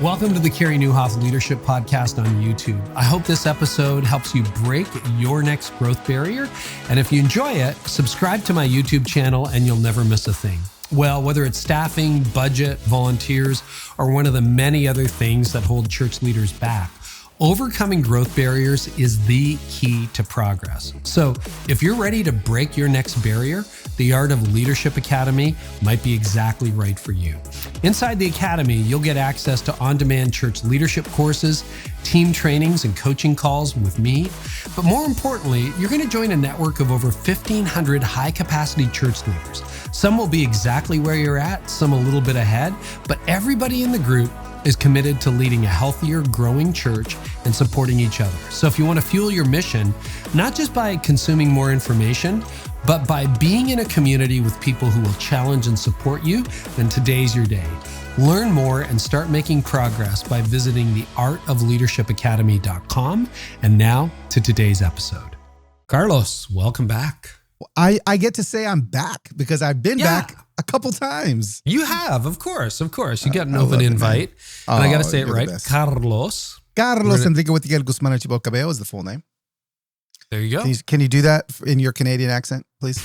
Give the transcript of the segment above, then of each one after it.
Welcome to the Carey Nieuwhof Leadership Podcast on YouTube. I hope this episode helps you break your next growth barrier. And if you enjoy it, subscribe to my YouTube channel and you'll never miss a thing. Well, whether it's staffing, budget, volunteers, or one of the many other things that hold church leaders back, overcoming growth barriers is the key to progress. So if you're ready to break your next barrier, the Art of Leadership Academy might be exactly right for you. Inside the Academy, you'll get access to on-demand church leadership courses, team trainings, and coaching calls with me. But more importantly, you're going to join a network of over 1,500 high-capacity church leaders. Some will be exactly where you're at, some a little bit ahead, but everybody in the group is committed to leading a healthier, growing church and supporting each other. So if you want to fuel your mission, not just by consuming more information, but by being in a community with people who will challenge and support you, then today's your day. Learn more and start making progress by visiting theartofleadershipacademy.com. And now to today's episode. Carlos, welcome back. I get to say I'm back because I've been back a couple times. You have, of course. You got an open invite. And I got to say it right. Carlos Enrique Whittaker Guzman Archibald Cabello is the full name. There you go. Can you do that in your Canadian accent, please?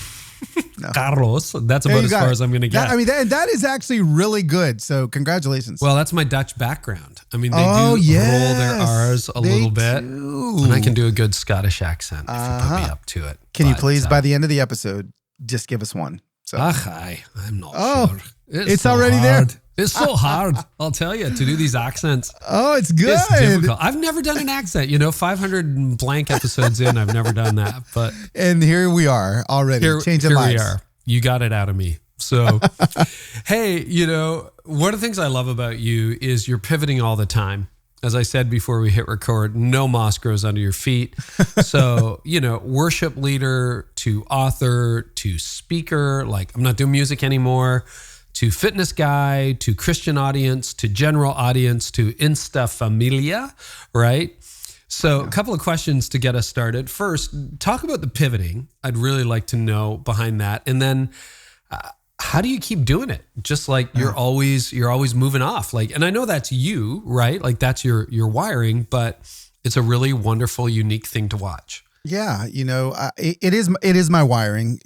No. Carlos. That's about as far as I'm going to get. That is actually really good. So congratulations. Well, that's my Dutch background. I mean, they roll their R's a little bit. And I can do a good Scottish accent if you put me up to it. Can you please, by the end of the episode, just give us one? So. I'm not sure. It's so already hard. There. It's so hard, I'll tell you, to do these accents. Oh, it's good. It's difficult. I've never done an accent. 500 blank episodes in, I've never done that. And here we are already, changing lives. Here we are. You got it out of me. So, hey, one of the things I love about you is you're pivoting all the time. As I said before we hit record, no moss grows under your feet. So, worship leader to author to speaker, like I'm not doing music anymore, to fitness guy, to Christian audience, to general audience, to Insta Familia, right? So a couple of questions to get us started. First, talk about the pivoting. I'd really like to know behind that. And then how do you keep doing it? Just like you're always moving off. And I know that's you, right? Like that's your wiring, but it's a really wonderful, unique thing to watch. Yeah. It is my wiring.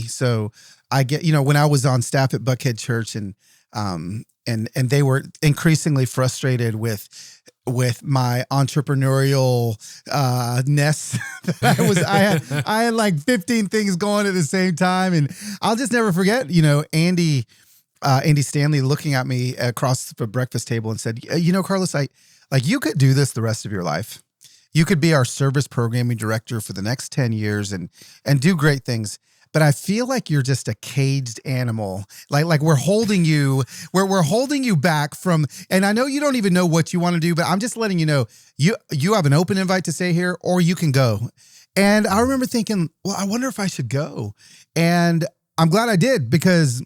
So I get, when I was on staff at Buckhead Church and they were increasingly frustrated with my entrepreneurial ness. I had like 15 things going at the same time. And I'll just never forget, Andy Stanley looking at me across the breakfast table and said, Carlos, you could do this the rest of your life. You could be our service programming director for the next 10 years and do great things. But I feel like you're just a caged animal. Like we're holding you, we're holding you back from, and I know you don't even know what you want to do, but I'm just letting you know, you have an open invite to stay here or you can go. And I remember thinking, well, I wonder if I should go. And I'm glad I did because,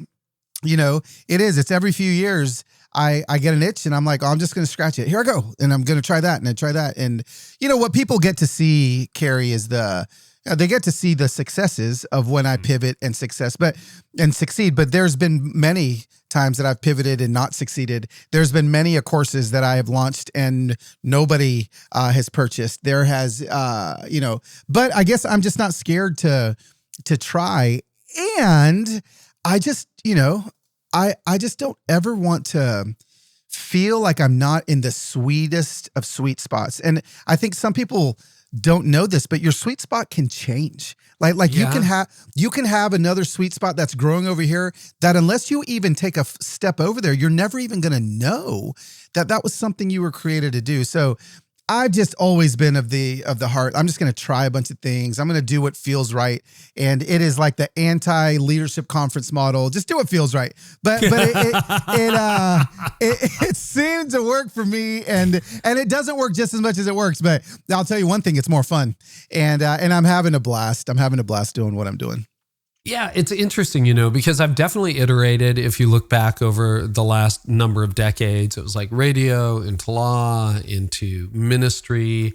it's every few years I get an itch and I'm like, I'm just going to scratch it. Here I go. And I'm going to try that and I try that. And what people get to see, Carey, is they get to see the successes of when I pivot and succeed. But there's been many times that I've pivoted and not succeeded. There's been many courses that I have launched and nobody has purchased. There has, but I guess I'm just not scared to try. And I just, I just don't ever want to feel like I'm not in the sweetest of sweet spots. And I think some people don't know this, but your sweet spot can change. You can have another sweet spot that's growing over here that unless you even take a step over there, you're never even going to know that was something you were created to do. So I've just always been of the heart. I'm just going to try a bunch of things. I'm going to do what feels right. And it is like the anti-leadership conference model. Just do what feels right. But it seemed to work for me. And it doesn't work just as much as it works. But I'll tell you one thing, it's more fun. And I'm having a blast. I'm having a blast doing what I'm doing. Yeah, it's interesting, because I've definitely iterated. If you look back over the last number of decades, it was like radio into law, into ministry,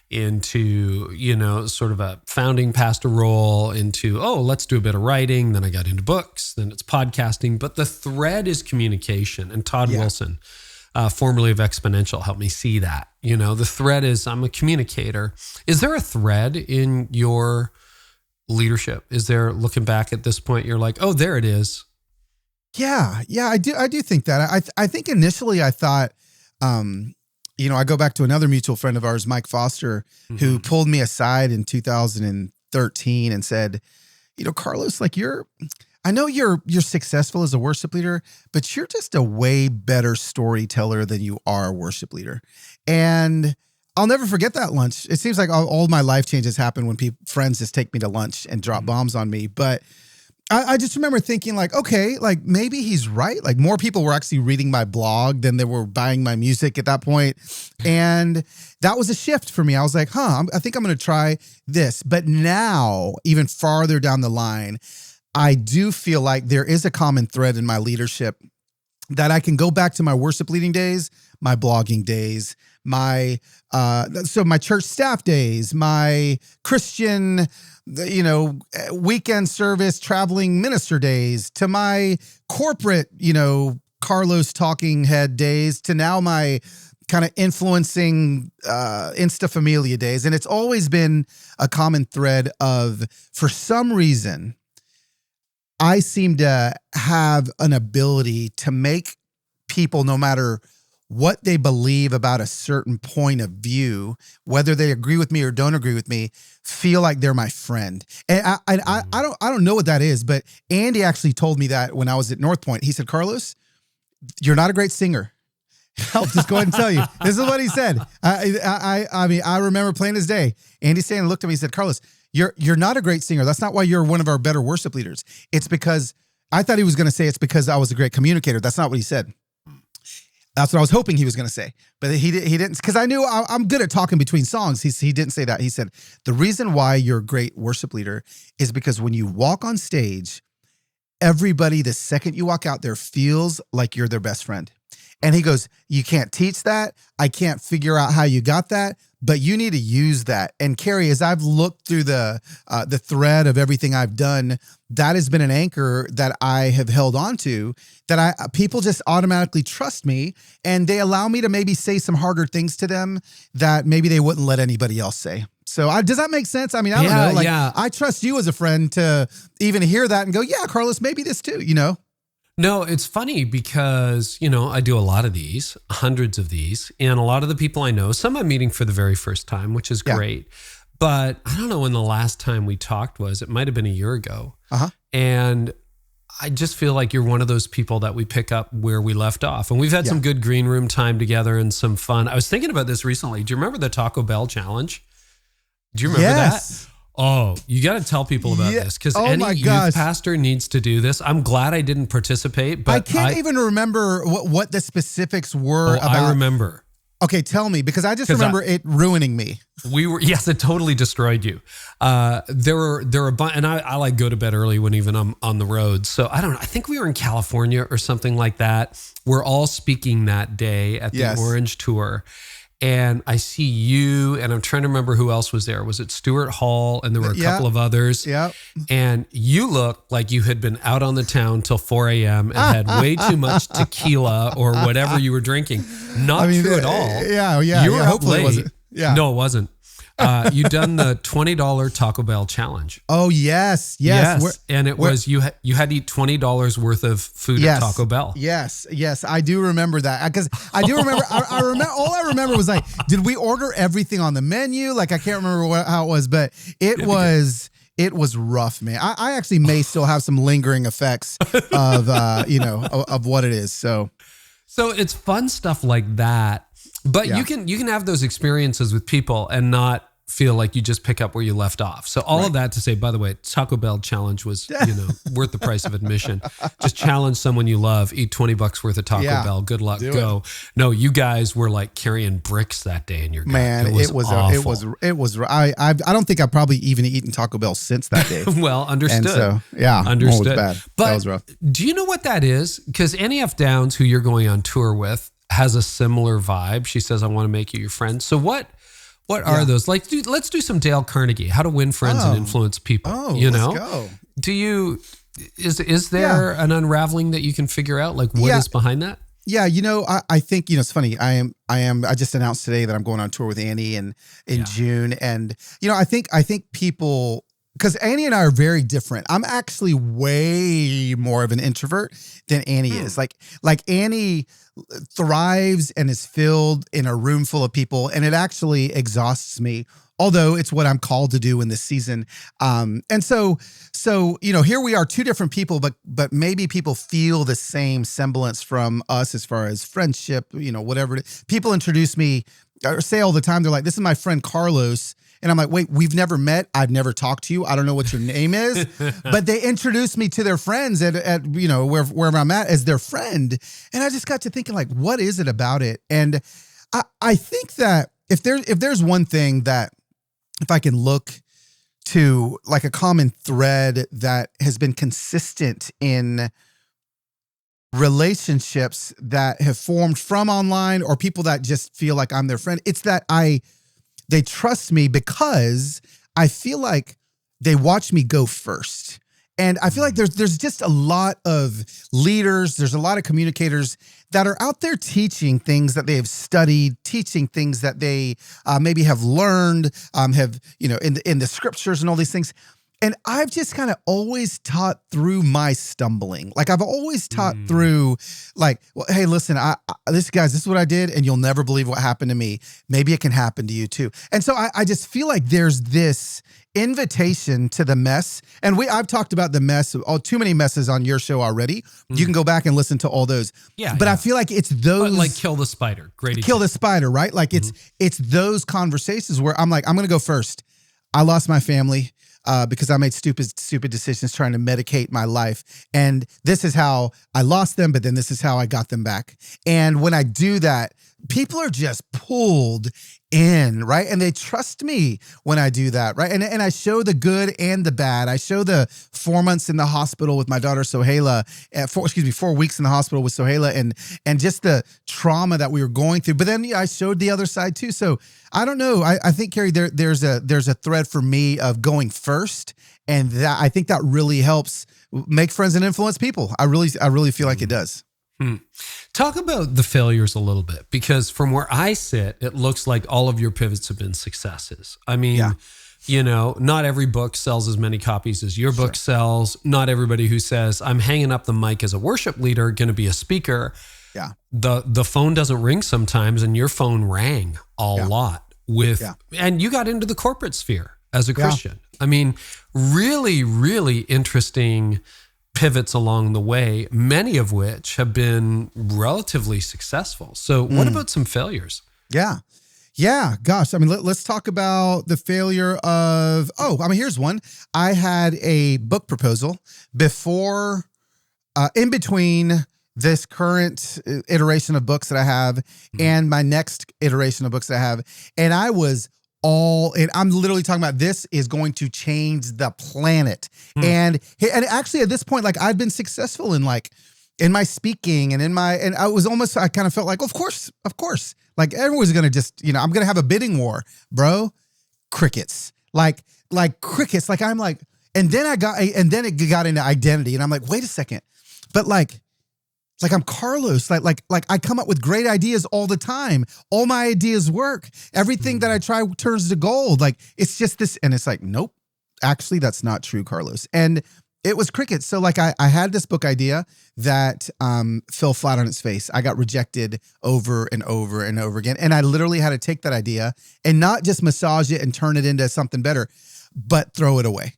into, sort of a founding pastor role, into, let's do a bit of writing. Then I got into books, then it's podcasting. But the thread is communication. And Todd Wilson, formerly of Exponential, helped me see that. The thread is I'm a communicator. Is there a thread in your leadership? Is there, looking back at this point, you're like, oh, there it is? Yeah, I do think that. I think initially I thought, I go back to another mutual friend of ours, Mike Foster, who pulled me aside in 2013 and said, Carlos, like I know you're successful as a worship leader, but you're just a way better storyteller than you are a worship leader. And I'll never forget that lunch. It seems like all my life changes happen when friends just take me to lunch and drop bombs on me. But I just remember thinking like, okay, like maybe he's right. Like more people were actually reading my blog than they were buying my music at that point. And that was a shift for me. I was like, I think I'm going to try this. But now, even farther down the line, I do feel like there is a common thread in my leadership that I can go back to my worship leading days, my blogging days, my church staff days, my Christian, weekend service traveling minister days, to my corporate, Carlos talking head days, to now my kind of influencing Insta Familia days. And it's always been a common thread of, for some reason, I seem to have an ability to make people, no matter what they believe about a certain point of view, whether they agree with me or don't agree with me, feel like they're my friend. And I don't know what that is, but Andy actually told me that when I was at North Point. He said, Carlos, you're not a great singer. I'll just go ahead and tell you. This is what he said. I mean, I remember plain as day. Andy Stanley looked at me and said, Carlos, you're not a great singer. That's not why you're one of our better worship leaders. It's because, I thought he was going to say it's because I was a great communicator. That's not what he said. That's what I was hoping he was going to say. But he didn't, because I knew I'm good at talking between songs. He didn't say that. He said, the reason why you're a great worship leader is because when you walk on stage, everybody, the second you walk out there, feels like you're their best friend. And he goes, you can't teach that. I can't figure out how you got that, but you need to use that. And Carey, as I've looked through the thread of everything I've done, that has been an anchor that I have held on to, that people just automatically trust me, and they allow me to maybe say some harder things to them that maybe they wouldn't let anybody else say. So does that make sense? I mean, I don't know. Like, I trust you as a friend to even hear that and go, yeah, Carlos, maybe this too, No, it's funny because, I do a lot of these, hundreds of these, and a lot of the people I know, some I'm meeting for the very first time, which is great. But I don't know when the last time we talked was. It might have been a year ago. And I just feel like you're one of those people that we pick up where we left off. And we've had some good green room time together and some fun. I was thinking about this recently. Do you remember the Taco Bell challenge? Do you remember that? Oh, you got to tell people about this, because any youth pastor needs to do this. I'm glad I didn't participate, but I can't even remember what the specifics were. I remember. Okay, tell me, because I just remember it ruining me. Yes, it totally destroyed you. There were a bunch, and I like go to bed early when even I'm on the road. So I don't know. I think we were in California or something like that. We're all speaking that day at the Orange Tour. And I see you, and I'm trying to remember who else was there. Was it Stuart Hall? And there were a couple of others. Yeah. And you looked like you had been out on the town till 4 a.m. and had way too much tequila or whatever you were drinking. Not true at all. Yeah. You were up late. It wasn't. Yeah. No, it wasn't. You done the $20 Taco Bell challenge. Oh, yes. And it was, you had to eat $20 worth of food at Taco Bell. Yes. I do remember that, because I do remember, I remember, all I remember was like, did we order everything on the menu? Like, I can't remember how it was, but it was rough, man. I actually may still have some lingering effects of, of what it is. So it's fun stuff like that. But you can have those experiences with people and not feel like you just pick up where you left off. So all of that to say, by the way, Taco Bell challenge was, worth the price of admission. Just challenge someone you love, eat $20 worth of Taco Bell. Good luck. Go. No, you guys were like carrying bricks that day in your gut. Man, it was I don't think I've probably even eaten Taco Bell since that day. Well, understood. And so, understood. It was bad. But that was rough. Do you know what that is? Because NEF Downs, who you're going on tour with, has a similar vibe. She says, I want to make you your friend. So what are those? Like, let's do some Dale Carnegie, how to win friends and influence people. Let's go. Do you, is there an unraveling that you can figure out? Like, what is behind that? Yeah, I think, it's funny. I just announced today that I'm going on tour with Annie in June. And, I think people, because Annie and I are very different. I'm actually way more of an introvert than Annie is. Like Annie thrives and is filled in a room full of people, and it actually exhausts me. Although it's what I'm called to do in this season. And so, here we are, two different people, but maybe people feel the same semblance from us as far as friendship, whatever. People introduce me or say all the time, they're like, this is my friend Carlos. And I'm like, wait, we've never met. I've never talked to you. I don't know what your name is. But they introduced me to their friends at wherever I'm at as their friend. And I just got to thinking, like, what is it about it? And I think that if there's one thing that, if I can look to like a common thread that has been consistent in relationships that have formed from online or people that just feel like I'm their friend, it's that they trust me because I feel like they watch me go first. And I feel like there's just a lot of leaders, there's a lot of communicators that are out there teaching things that they have studied, teaching things that they maybe have learned, in the scriptures and all these things. And I've just kind of always taught through my stumbling. Like I've always taught through like, well, hey, listen, this is what I did, and you'll never believe what happened to me. Maybe it can happen to you too. And so I just feel like there's this invitation to the mess. And I've talked about the mess, too many messes on your show already. You can go back and listen to all those. Yeah. But I feel like it's those, like Kill the Spider. Great example. Kill the Spider, right? Like it's those conversations where I'm like, I'm going to go first. I lost my family. Because I made stupid decisions trying to medicate my life. And this is how I lost them, but then this is how I got them back. And when I do that, people are just pulled in, right? And they trust me when I do that, right? And I show the good and the bad. I show the 4 months in the hospital with my daughter Sohaila, 4 weeks in the hospital with Sohaila, and just the trauma that we were going through. But then I showed the other side too. So I don't know. I think, Carey, there's a thread for me of going first, and that I think that really helps make friends and influence people. I really feel like it does. Talk about the failures a little bit, because from where I sit, it looks like all of your pivots have been successes. I mean, not every book sells as many copies as your book sells. Not everybody who says, I'm hanging up the mic as a worship leader, going to be a speaker. Yeah. The phone doesn't ring sometimes, and your phone rang a lot and you got into the corporate sphere as a Christian. I mean, really, really interesting pivots along the way, many of which have been relatively successful. So what about some failures? Yeah. Gosh. I mean, let's talk about the failure of, here's one. I had a book proposal before, in between this current iteration of books that I have and my next iteration of books that I have. And and I'm literally talking about, this is going to change the planet. And actually at this point, like I've been successful in my speaking and and I kind of felt like, of course, like everyone's going to just, I'm going to have a bidding war, bro. Crickets, like crickets. Like I'm like, and then it got into identity, and I'm like, wait a second, but like I'm Carlos, like I come up with great ideas all the time. All my ideas work. Everything that I try turns to gold. Like it's just this, and it's like, nope, actually that's not true, Carlos. And it was crickets. So like I had this book idea that fell flat on its face. I got rejected over and over and over again. And I literally had to take that idea and not just massage it and turn it into something better, but throw it away,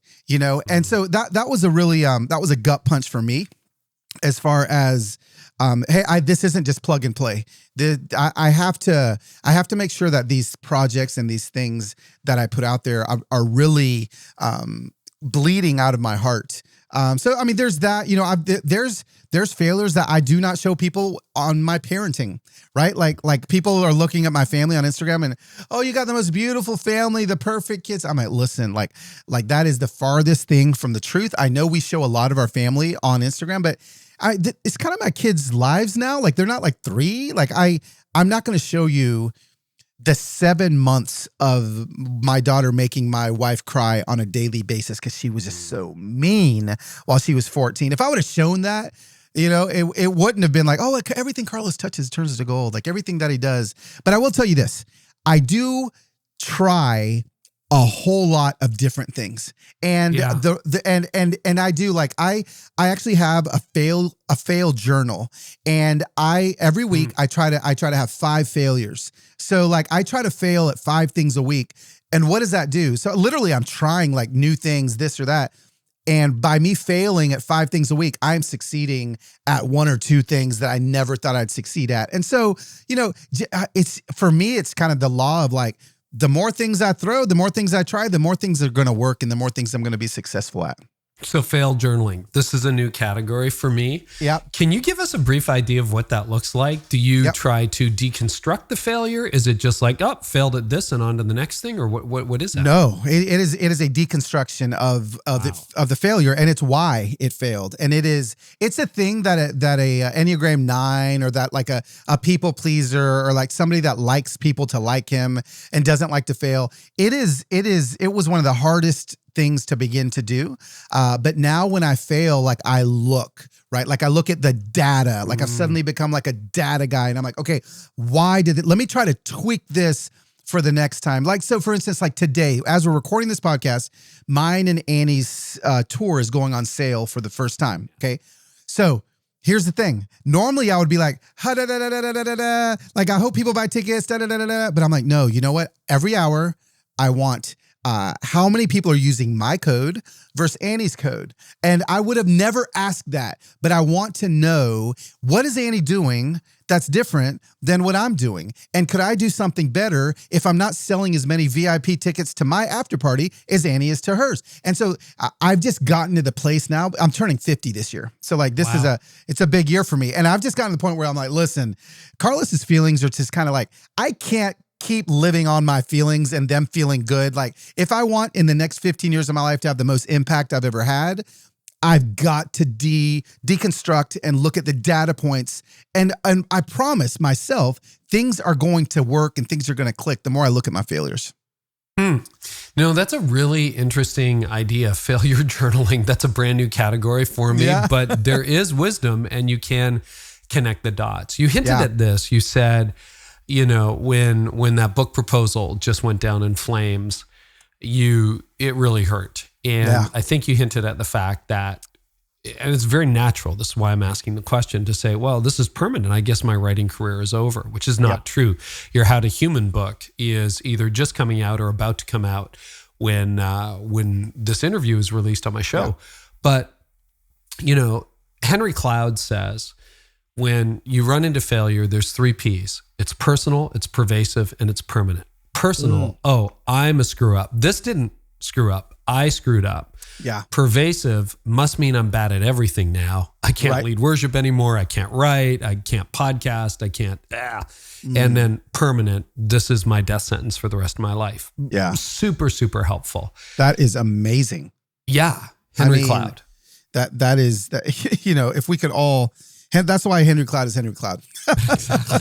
And so that was a really, that was a gut punch for me, as far as, this isn't just plug and play. I have to make sure that these projects and these things that I put out there are really bleeding out of my heart. So I mean, there's that. There's failures that I do not show people on my parenting, right? Like people are looking at my family on Instagram and, oh, you got the most beautiful family, the perfect kids. I'm like, listen, like that is the farthest thing from the truth. I know we show a lot of our family on Instagram, but it's kind of my kids' lives now. Like they're not like 3. Like I'm not going to show you the 7 months of my daughter making my wife cry on a daily basis because she was just so mean while she was 14. If I would have shown that, it wouldn't have been like, oh, like everything Carlos touches turns to gold, like everything that he does. But I will tell you this, I do try a whole lot of different things. And and I do, like, I actually have a fail journal, and every week I try to have 5 failures. So like I try to fail at 5 things a week. And what does that do? So literally I'm trying like new things, this or that. And by me failing at 5 things a week, I'm succeeding at 1 or 2 things that I never thought I'd succeed at. And so, it's, for me, it's kind of the law of like, the more things I throw, the more things I try, the more things are going to work and the more things I'm going to be successful at. So fail journaling, this is a new category for me. Yeah. Can you give us a brief idea of what that looks like? Do you try to deconstruct the failure? Is it just like, oh, failed at this and on to the next thing? Or what is that? No, it is a deconstruction of the failure, and it's why it failed. And it's a thing that a Enneagram 9 or that like a people pleaser or like somebody that likes people to like him and doesn't like to fail. It was one of the hardest things to begin to do. But now when I fail, like I look, right? Like I look at the data, like I've suddenly become like a data guy, and I'm like, okay, let me try to tweak this for the next time. Like, so for instance, like today, as we're recording this podcast, mine and Annie's tour is going on sale for the first time. Okay. So here's the thing. Normally I would be like, like I hope people buy tickets, but I'm like, no, you know what? Every hour I want how many people are using my code versus Annie's code. And I would have never asked that, but I want to know, what is Annie doing that's different than what I'm doing? And could I do something better if I'm not selling as many VIP tickets to my after party as Annie is to hers? And so I've just gotten to the place now. I'm turning 50 this year. So like this is it's a big year for me. And I've just gotten to the point where I'm like, listen, Carlos's feelings are just kind of like, I can't keep living on my feelings and them feeling good. Like if I want in the next 15 years of my life to have the most impact I've ever had, I've got to deconstruct and look at the data points. And I promise myself things are going to work and things are going to click the more I look at my failures. No, that's a really interesting idea. Failure journaling. That's a brand new category for me, but there is wisdom and you can connect the dots. You hinted at this. You said, when that book proposal just went down in flames, it really hurt. And I think you hinted at the fact that, and it's very natural, this is why I'm asking the question, to say, well, this is permanent. I guess my writing career is over, which is not true. Your How to Human book is either just coming out or about to come out when this interview is released on my show. But, Henry Cloud says, when you run into failure, there's 3 P's. It's personal, it's pervasive, and it's permanent. Personal, I'm a screw up. This didn't screw up. I screwed up. Yeah. Pervasive must mean I'm bad at everything now. I can't lead worship anymore. I can't write. I can't podcast. I can't. And then permanent, this is my death sentence for the rest of my life. Yeah. Super, super helpful. That is amazing. Yeah. Henry Cloud. That is, if we could all... That's why Henry Cloud is Henry Cloud.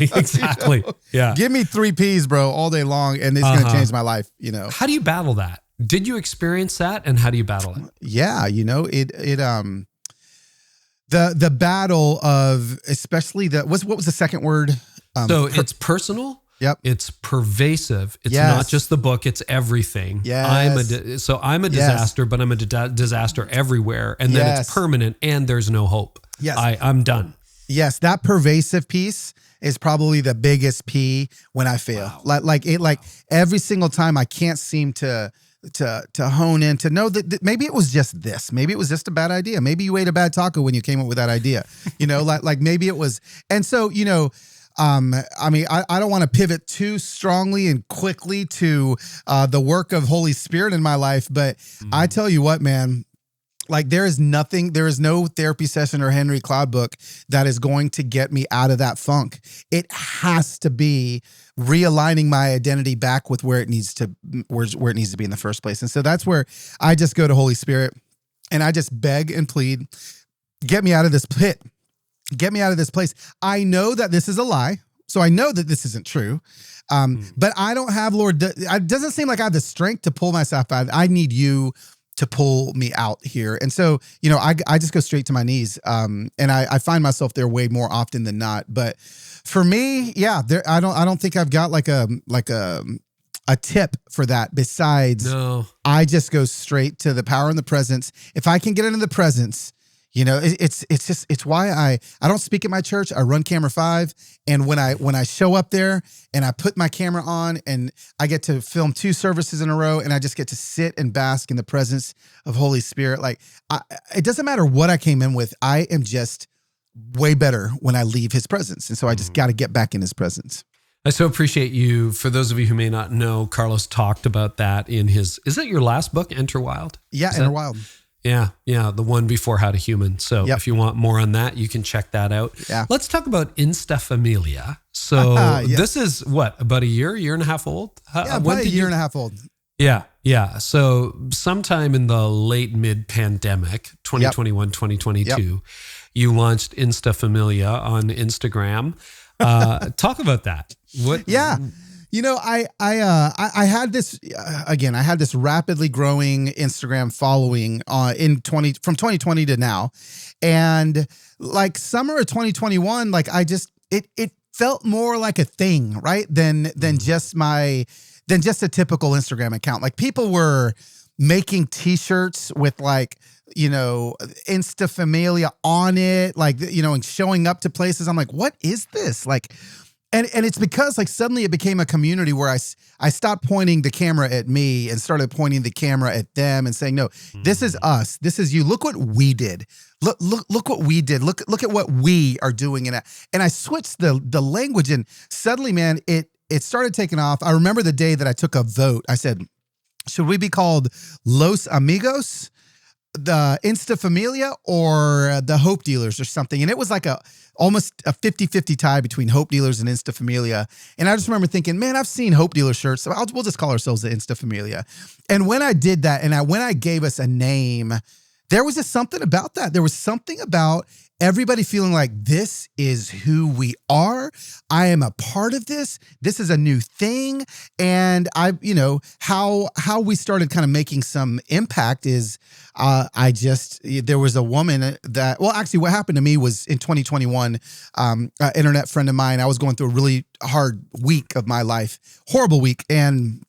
Exactly. Yeah. Give me 3 P's, bro, all day long, and it's going to change my life, How do you battle that? Did you experience that, and how do you battle it? Yeah, the battle of, especially what was the second word? So it's personal. Yep. It's pervasive. It's not just the book. It's everything. Yes. I'm a disaster, but I'm a disaster everywhere. And then it's permanent and there's no hope. Yes. I'm done. Yes. That pervasive piece is probably the biggest P when I fail. Wow. Like every single time I can't seem to hone in to know that maybe it was just this. Maybe it was just a bad idea. Maybe you ate a bad taco when you came up with that idea. Like maybe it was. And so, I don't want to pivot too strongly and quickly to the work of Holy Spirit in my life, but I tell you what, man, like there is no therapy session or Henry Cloud book that is going to get me out of that funk. It has to be realigning my identity back with where it needs to be in the first place. And so that's where I just go to Holy Spirit and I just beg and plead, get me out of this pit. Get me out of this place. I know that this is a lie. So I know that this isn't true. But I don't have, Lord, it doesn't seem like I have the strength to pull myself out. I need you pull me out here. And so, I just go straight to my knees. And I find myself there way more often than not. But for me, yeah, I don't think I've got like a tip for that besides I just go straight to the power and the presence. If I can get into the presence, it's why I don't speak at my church. I run Camera 5. And when I show up there and I put my camera on and I get to film 2 services in a row and I just get to sit and bask in the presence of Holy Spirit. Like it doesn't matter what I came in with. I am just way better when I leave his presence. And so I just got to get back in his presence. I so appreciate you. For those of you who may not know, Carlos talked about that in his, is it your last book, Enter Wild? Yeah, Enter Wild. Yeah. The one before How to Human. So if you want more on that, you can check that out. Yeah. Let's talk about Insta Familia. So this is what, about a year and a half old? About a year and a half old. Yeah. So sometime in the late mid-pandemic, 2021, 2022, you launched Insta Familia on Instagram. Talk about that. What? Yeah. I had this, again, I had this rapidly growing Instagram following from 2020 to now. And like summer of 2021, like it felt more like a thing, right? Than just a typical Instagram account. Like people were making t-shirts with like, Insta Familia on it, like, and showing up to places. I'm like, what is this? Like, and it's because like suddenly it became a community where I stopped pointing the camera at me and started pointing the camera at them and saying, no, this is us. This is you. Look what we did. Look what we did. Look at what we are doing. And I switched the language and suddenly, man, it started taking off. I remember the day that I took a vote. I said, should we be called Los Amigos, the Insta Familia, or the Hope Dealers or something? And it was like almost a 50-50 tie between Hope Dealers and Insta Familia. And I just remember thinking, man, I've seen Hope Dealer shirts, so we'll just call ourselves the Insta Familia. And when I did that, and when I gave us a name, there was just something about that. There was something about everybody feeling like this is who we are. I am a part of this. This is a new thing. And how we started kind of making some impact is there was a woman that, well, actually what happened to me was in 2021, an internet friend of mine, I was going through a really hard week of my life, horrible week. And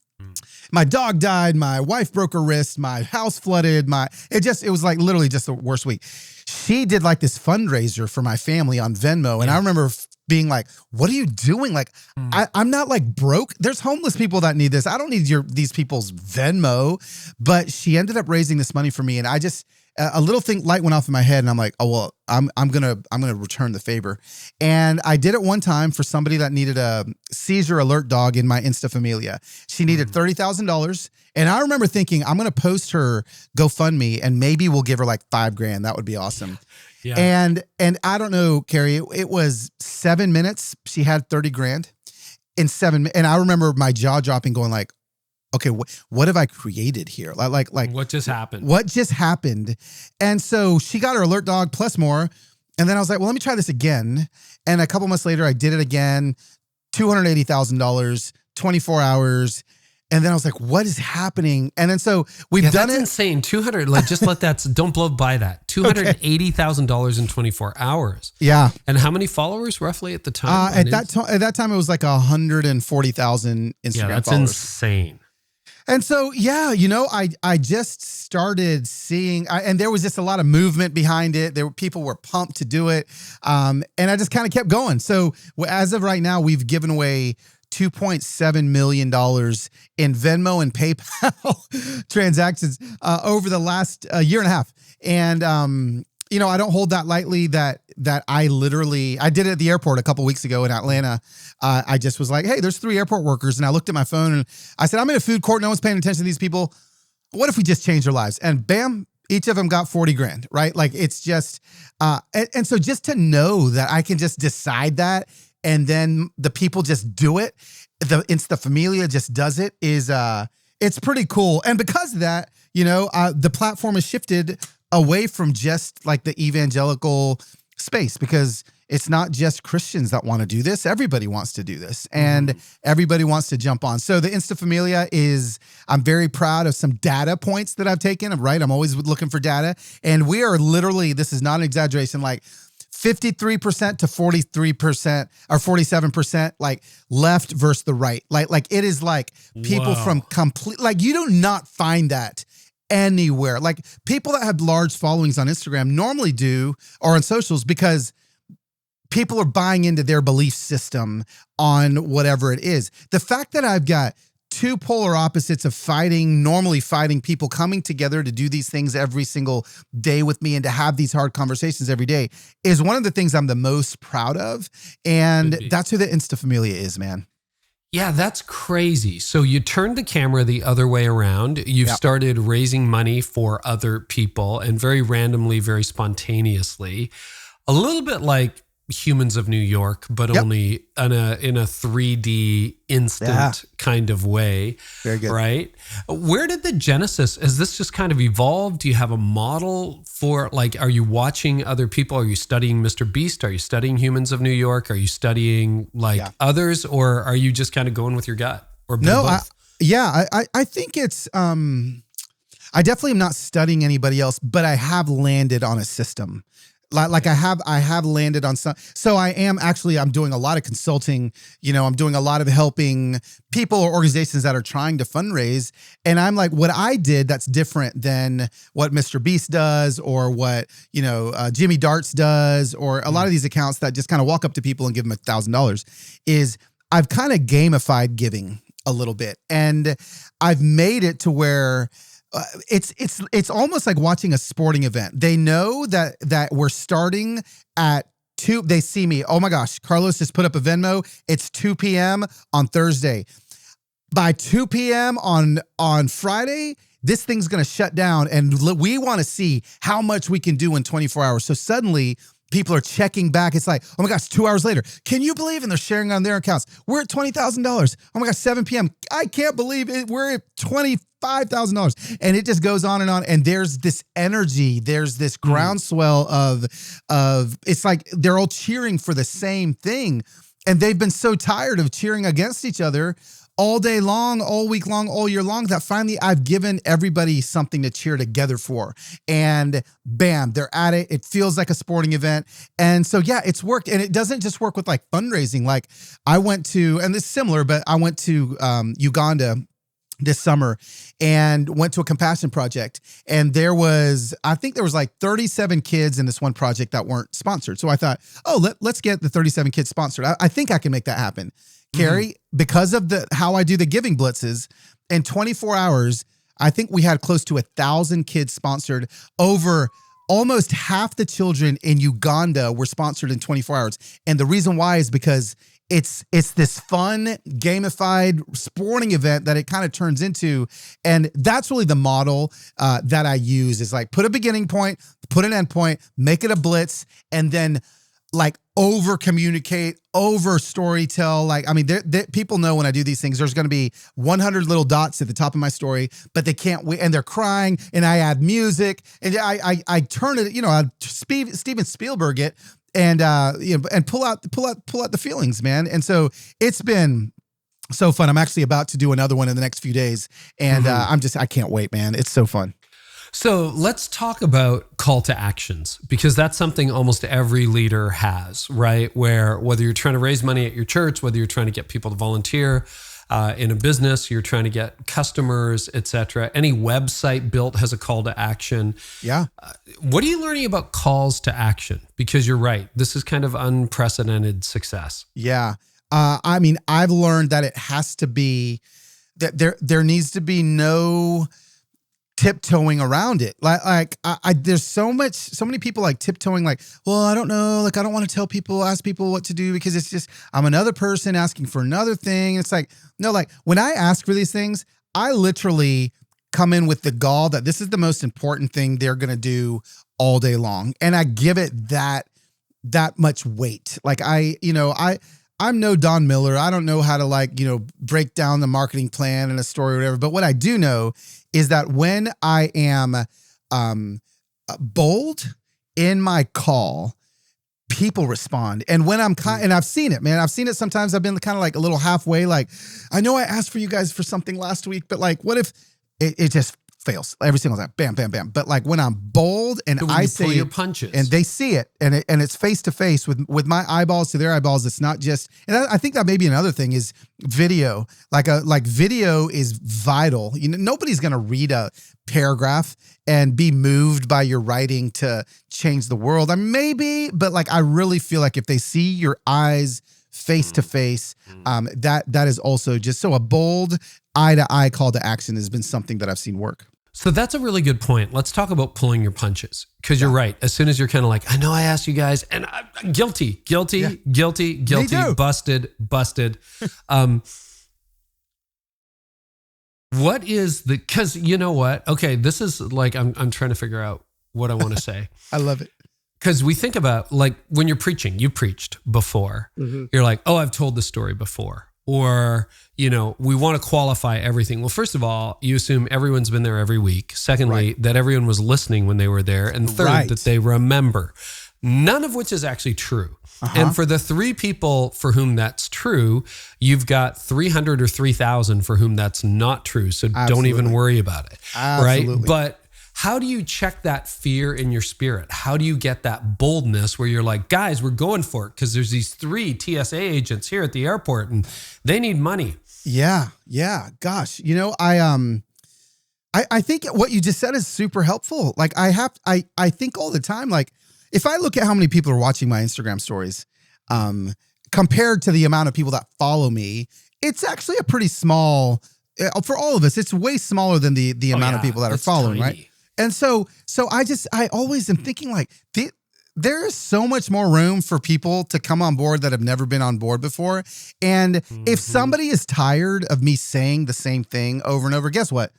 my dog died, my wife broke her wrist, my house flooded, it was like literally just the worst week. She did like this fundraiser for my family on Venmo. And I remember being like, what are you doing? Like, I'm not like broke. There's homeless people that need this. I don't need these people's Venmo. But she ended up raising this money for me. And I just, a little light went off in my head and I'm like, oh, well, I'm going to return the favor. And I did it one time for somebody that needed a seizure alert dog in my Insta Familia. She needed $30,000. And I remember thinking, I'm going to post her GoFundMe and maybe we'll give her like $5,000. That would be awesome. Yeah. And I don't know, Carey, it was 7 minutes. She had $30,000 in 7 minutes. And I remember my jaw dropping going like, okay, what have I created here? Like what just happened? What just happened? And so she got her alert dog plus more. And then I was like, well, let me try this again. And a couple months later, I did it again, $280,000, 24 hours. And then I was like, what is happening? And then so we've done it. That's insane. 200, like just let that, don't blow by that. $280,000 in 24 hours. Yeah. And how many followers roughly at the time? At that time, it was like 140,000 Instagram followers. That's insane. And so, I just started seeing, and there was just a lot of movement behind it. People were pumped to do it. And I just kind of kept going. So as of right now, we've given away $2.7 million in Venmo and PayPal transactions over the last year and a half. And, I don't hold that lightly that I did it at the airport a couple weeks ago in Atlanta. I just was like, hey, there's 3 airport workers. And I looked at my phone and I said, I'm in a food court. No one's paying attention to these people. What if we just change their lives? And bam, each of them got $40,000, right? Like it's just, and so just to know that I can just decide that and then the people just do it. The Insta Familia just does it is, it's pretty cool. And because of that, the platform has shifted away from just like the evangelical space because it's not just Christians that want to do this. Everybody wants to do this, and everybody wants to jump on. So the Insta Familia I'm very proud of some data points that I've taken, right? I'm always looking for data. And we are literally, this is not an exaggeration, like 53% to 43% or 47%, like left versus the right. Like it is like people from complete, like you do not find that anywhere. Like people that have large followings on Instagram normally do, or on socials, because people are buying into their belief system on whatever it is. The fact that I've got two polar opposites of normally fighting people coming together to do these things every single day with me and to have these hard conversations every day is one of the things I'm the most proud of. And that's who the Insta Familia is, man. Yeah, that's crazy. So you turned the camera the other way around. You've started raising money for other people, and very randomly, very spontaneously, a little bit like Humans of New York, but only in a 3D instant kind of way. Very good. Right? Where did the genesis, has this just kind of evolved? Do you have a model for, like, are you watching other people? Are you studying Mr. Beast? Are you studying Humans of New York? Are you studying others, or are you just kind of going with your gut? Or no, both? I think it's, I definitely am not studying anybody else, but I have landed on a system. Like I have landed on some. So I'm doing a lot of consulting, I'm doing a lot of helping people or organizations that are trying to fundraise. And I'm like, what I did that's different than what Mr. Beast does, or what, Jimmy Darts does, or a lot of these accounts that just kind of walk up to people and give them $1,000, is I've kind of gamified giving a little bit. And I've made it to where it's almost like watching a sporting event. They know that we're starting at 2. They see me. Oh my gosh, Carlos just put up a Venmo. It's 2 p.m. on Thursday. By 2 p.m. on Friday, this thing's going to shut down, and we want to see how much we can do in 24 hours. So suddenly people are checking back. It's like, oh my gosh, 2 hours later, can you believe? And they're sharing on their accounts. We're at $20,000. Oh my gosh, 7 p.m. I can't believe it. We're at $25,000. And it just goes on. And there's this energy. There's this groundswell of it's like they're all cheering for the same thing. And they've been so tired of cheering against each other all day long, all week long, all year long, that finally I've given everybody something to cheer together for. And bam, they're at it. It feels like a sporting event. And so, yeah, it's worked. And it doesn't just work with like fundraising. Like I went to, and this is similar, but I went to Uganda this summer and went to a compassion project. And I think there was like 37 kids in this one project that weren't sponsored. So I thought, let's get the 37 kids sponsored. I think I can make that happen. Carey, because of how I do the giving blitzes, in 24 hours, I think we had close to 1,000 kids sponsored. Over almost half the children in Uganda were sponsored in 24 hours. And the reason why is because it's this fun, gamified sporting event that it kind of turns into. And that's really the model that I use, is like put a beginning point, put an end point, make it a blitz, and then like over communicate, over storytell. Like, I mean, people know when I do these things, there's going to be 100 little dots at the top of my story, but they can't wait, and they're crying, and I add music, and I turn it, I Steven Spielberg it, and and pull out the feelings, man. And so it's been so fun. I'm actually about to do another one in the next few days, and I can't wait, man. It's so fun. So let's talk about call to actions, because that's something almost every leader has, right? Where whether you're trying to raise money at your church, whether you're trying to get people to volunteer in a business, you're trying to get customers, etc. Any website built has a call to action. Yeah. What are you learning about calls to action? Because you're right, this is kind of unprecedented success. Yeah. I mean, I've learned that it has to be, that there needs to be no tiptoeing around it. Like there's so many people like tiptoeing, like, well, I don't know, like I don't want to ask people what to do, because it's just, I'm another person asking for another thing. It's like, no, like when I ask for these things, I literally come in with the gall that this is the most important thing they're going to do all day long. And I give it that much weight. Like I'm no Don Miller. I don't know how to break down the marketing plan and a story or whatever. But what I do know is that when I am bold in my call, people respond. And when I'm and I've seen it, man. I've seen it sometimes. I've been kind of like a little halfway. Like, I know I asked for you guys for something last week, but like, what if it just fails every single time? Bam, bam, bam. But like when I'm bold and So when I you say pull your punches, and they see it, and it's face to face with my eyeballs to their eyeballs. It's not just. And I think that may be another thing is video. Like video is vital. You know, nobody's gonna read a paragraph and be moved by your writing to change the world. I mean, maybe, but like I really feel like if they see your eyes face to face, that is also just so a bold eye to eye call to action has been something that I've seen work. So that's a really good point. Let's talk about pulling your punches, because you're right. As soon as you're kind of like, I know I asked you guys, and I'm guilty, busted. What is because you know what? Okay, this is like, I'm trying to figure out what I want to say. I love it. Because we think about like when you're preaching, you preached before. You're like, oh, I've told this story before. Or, you know, we want to qualify everything. Well, first of all, you assume everyone's been there every week. Secondly, that everyone was listening when they were there. And third, that they remember. None of which is actually true. And for the 3 people for whom that's true, you've got 300 or 3,000 for whom that's not true. So don't even worry about it. Right? But how do you check that fear in your spirit? How do you get that boldness where you're like, guys, we're going for it because there's these 3 TSA agents here at the airport and they need money. Yeah. Gosh, you know, I think what you just said is super helpful. Like I think all the time, like if I look at how many people are watching my Instagram stories, compared to the amount of people that follow me, it's actually a pretty small, for all of us, it's way smaller than the amount of people that are following, tiny. Right? And so I always am thinking like there is so much more room for people to come on board that have never been on board before. And if somebody is tired of me saying the same thing over and over, guess what?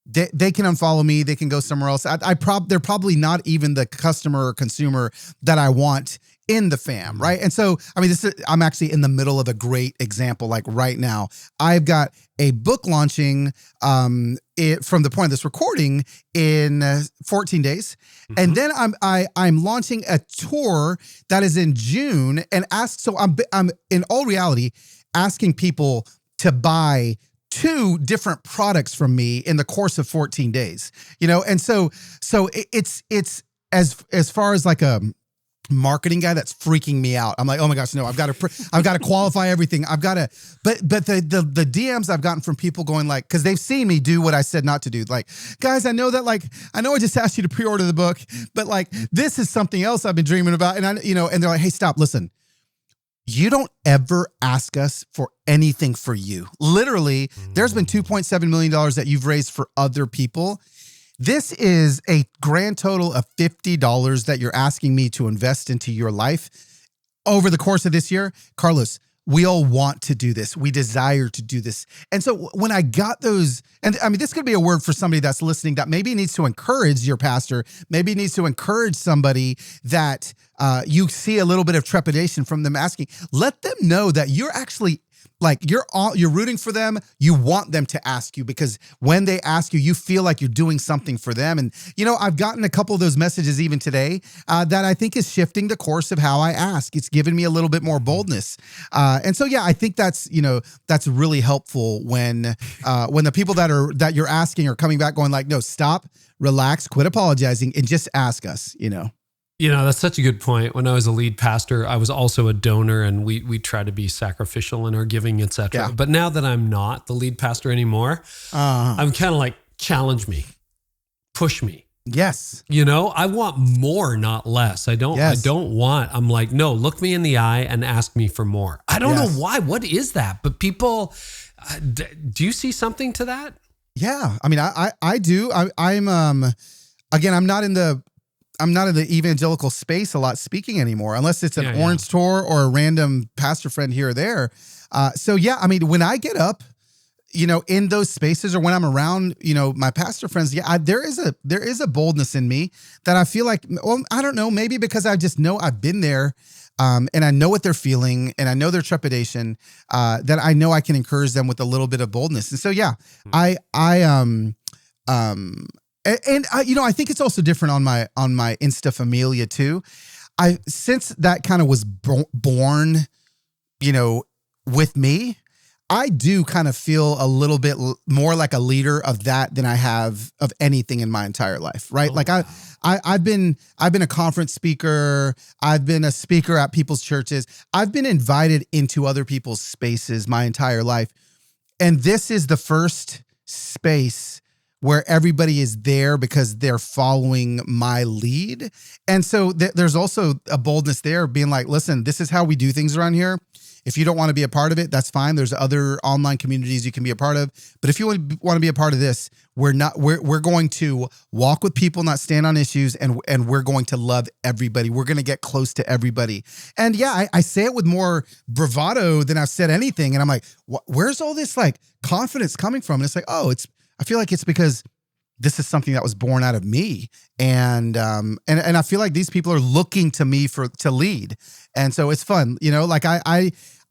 They can unfollow me. They can go somewhere else. They're probably not even the customer or consumer that I want in the fam, right? And so, I mean, I'm actually in the middle of a great example. Like right now, I've got a book launching from the point of this recording in 14 days, and then I'm launching a tour that is in June. And so I'm in all reality asking people to buy 2 different products from me in the course of 14 days, you know? And so it's as far as like a marketing guy, that's freaking me out. I'm like, oh my gosh, no, I've got to qualify everything. But the DMs I've gotten from people going like, cause they've seen me do what I said not to do. Like, guys, I know I just asked you to pre-order the book, but like, this is something else I've been dreaming about. And and they're like, hey, stop, listen. You don't ever ask us for anything for you. Literally, there's been $2.7 million that you've raised for other people. This is a grand total of $50 that you're asking me to invest into your life over the course of this year. Carlos, we all want to do this. We desire to do this. And so when I got those, and I mean, this could be a word for somebody that's listening that maybe needs to encourage your pastor, maybe needs to encourage somebody that you see a little bit of trepidation from them asking. Let them know that you're actually like you're rooting for them. You want them to ask you because when they ask you, you feel like you're doing something for them. And, you know, I've gotten a couple of those messages even today that I think is shifting the course of how I ask. It's given me a little bit more boldness. And so, yeah, I think that's really helpful when the people that you're asking are coming back going like, no, stop, relax, quit apologizing and just ask us, you know. You know, that's such a good point. When I was a lead pastor, I was also a donor and we try to be sacrificial in our giving, etc. Yeah. But now that I'm not the lead pastor anymore, I'm kind of like, challenge me, push me. Yes. You know, I want more, not less. I'm like, no, look me in the eye and ask me for more. I don't know why. What is that? But people, do you see something to that? Yeah. I mean, I do. I'm not in the evangelical space a lot speaking anymore, unless it's an orange tour or a random pastor friend here or there. So yeah, I mean, when I get up, you know, in those spaces or when I'm around, you know, my pastor friends, there is a boldness in me that I feel like, well, I don't know, maybe because I just know I've been there, and I know what they're feeling and I know their trepidation, that I know I can encourage them with a little bit of boldness. And so, yeah, And you know, I think it's also different on my Insta Familia too. since that kind of was born, with me, I do kind of feel a little bit more like a leader of that than I have of anything in my entire life, right? I've been a conference speaker. I've been a speaker at people's churches. I've been invited into other people's spaces my entire life. And this is the first space where everybody is there because they're following my lead. And so there's also a boldness there being like, listen, this is how we do things around here. If you don't want to be a part of it, that's fine. There's other online communities you can be a part of. But if you want to be a part of this, we're going to walk with people, not stand on issues, and we're going to love everybody. We're going to get close to everybody. And yeah, I say it with more bravado than I've said anything. And I'm like, where's all this like confidence coming from? And it's like, I feel like it's because this is something that was born out of me. And I feel like these people are looking to me to lead. And so it's fun, like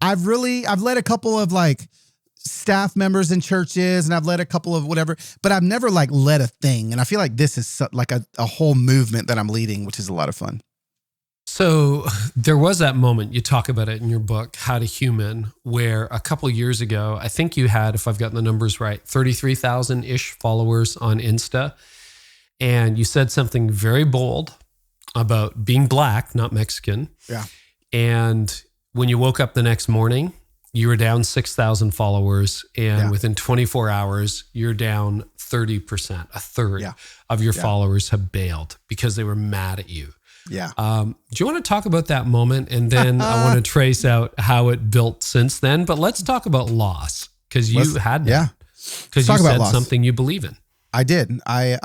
I've led a couple of like staff members in churches, and I've led a couple of whatever, but I've never like led a thing. And I feel like this is like a whole movement that I'm leading, which is a lot of fun. So there was that moment, you talk about it in your book, How to Human, where a couple of years ago, I think you had, if I've gotten the numbers right, 33,000-ish followers on Insta. And you said something very bold about being Black, not Mexican. Yeah. And when you woke up the next morning, you were down 6,000 followers. And within 24 hours, you're down 30%, a third of your followers have bailed because they were mad at you. Yeah. Do you want to talk about that moment? And then I want to trace out how it built since then. But let's talk about loss, because you had that. Yeah. Because you said something you believe in. I did. I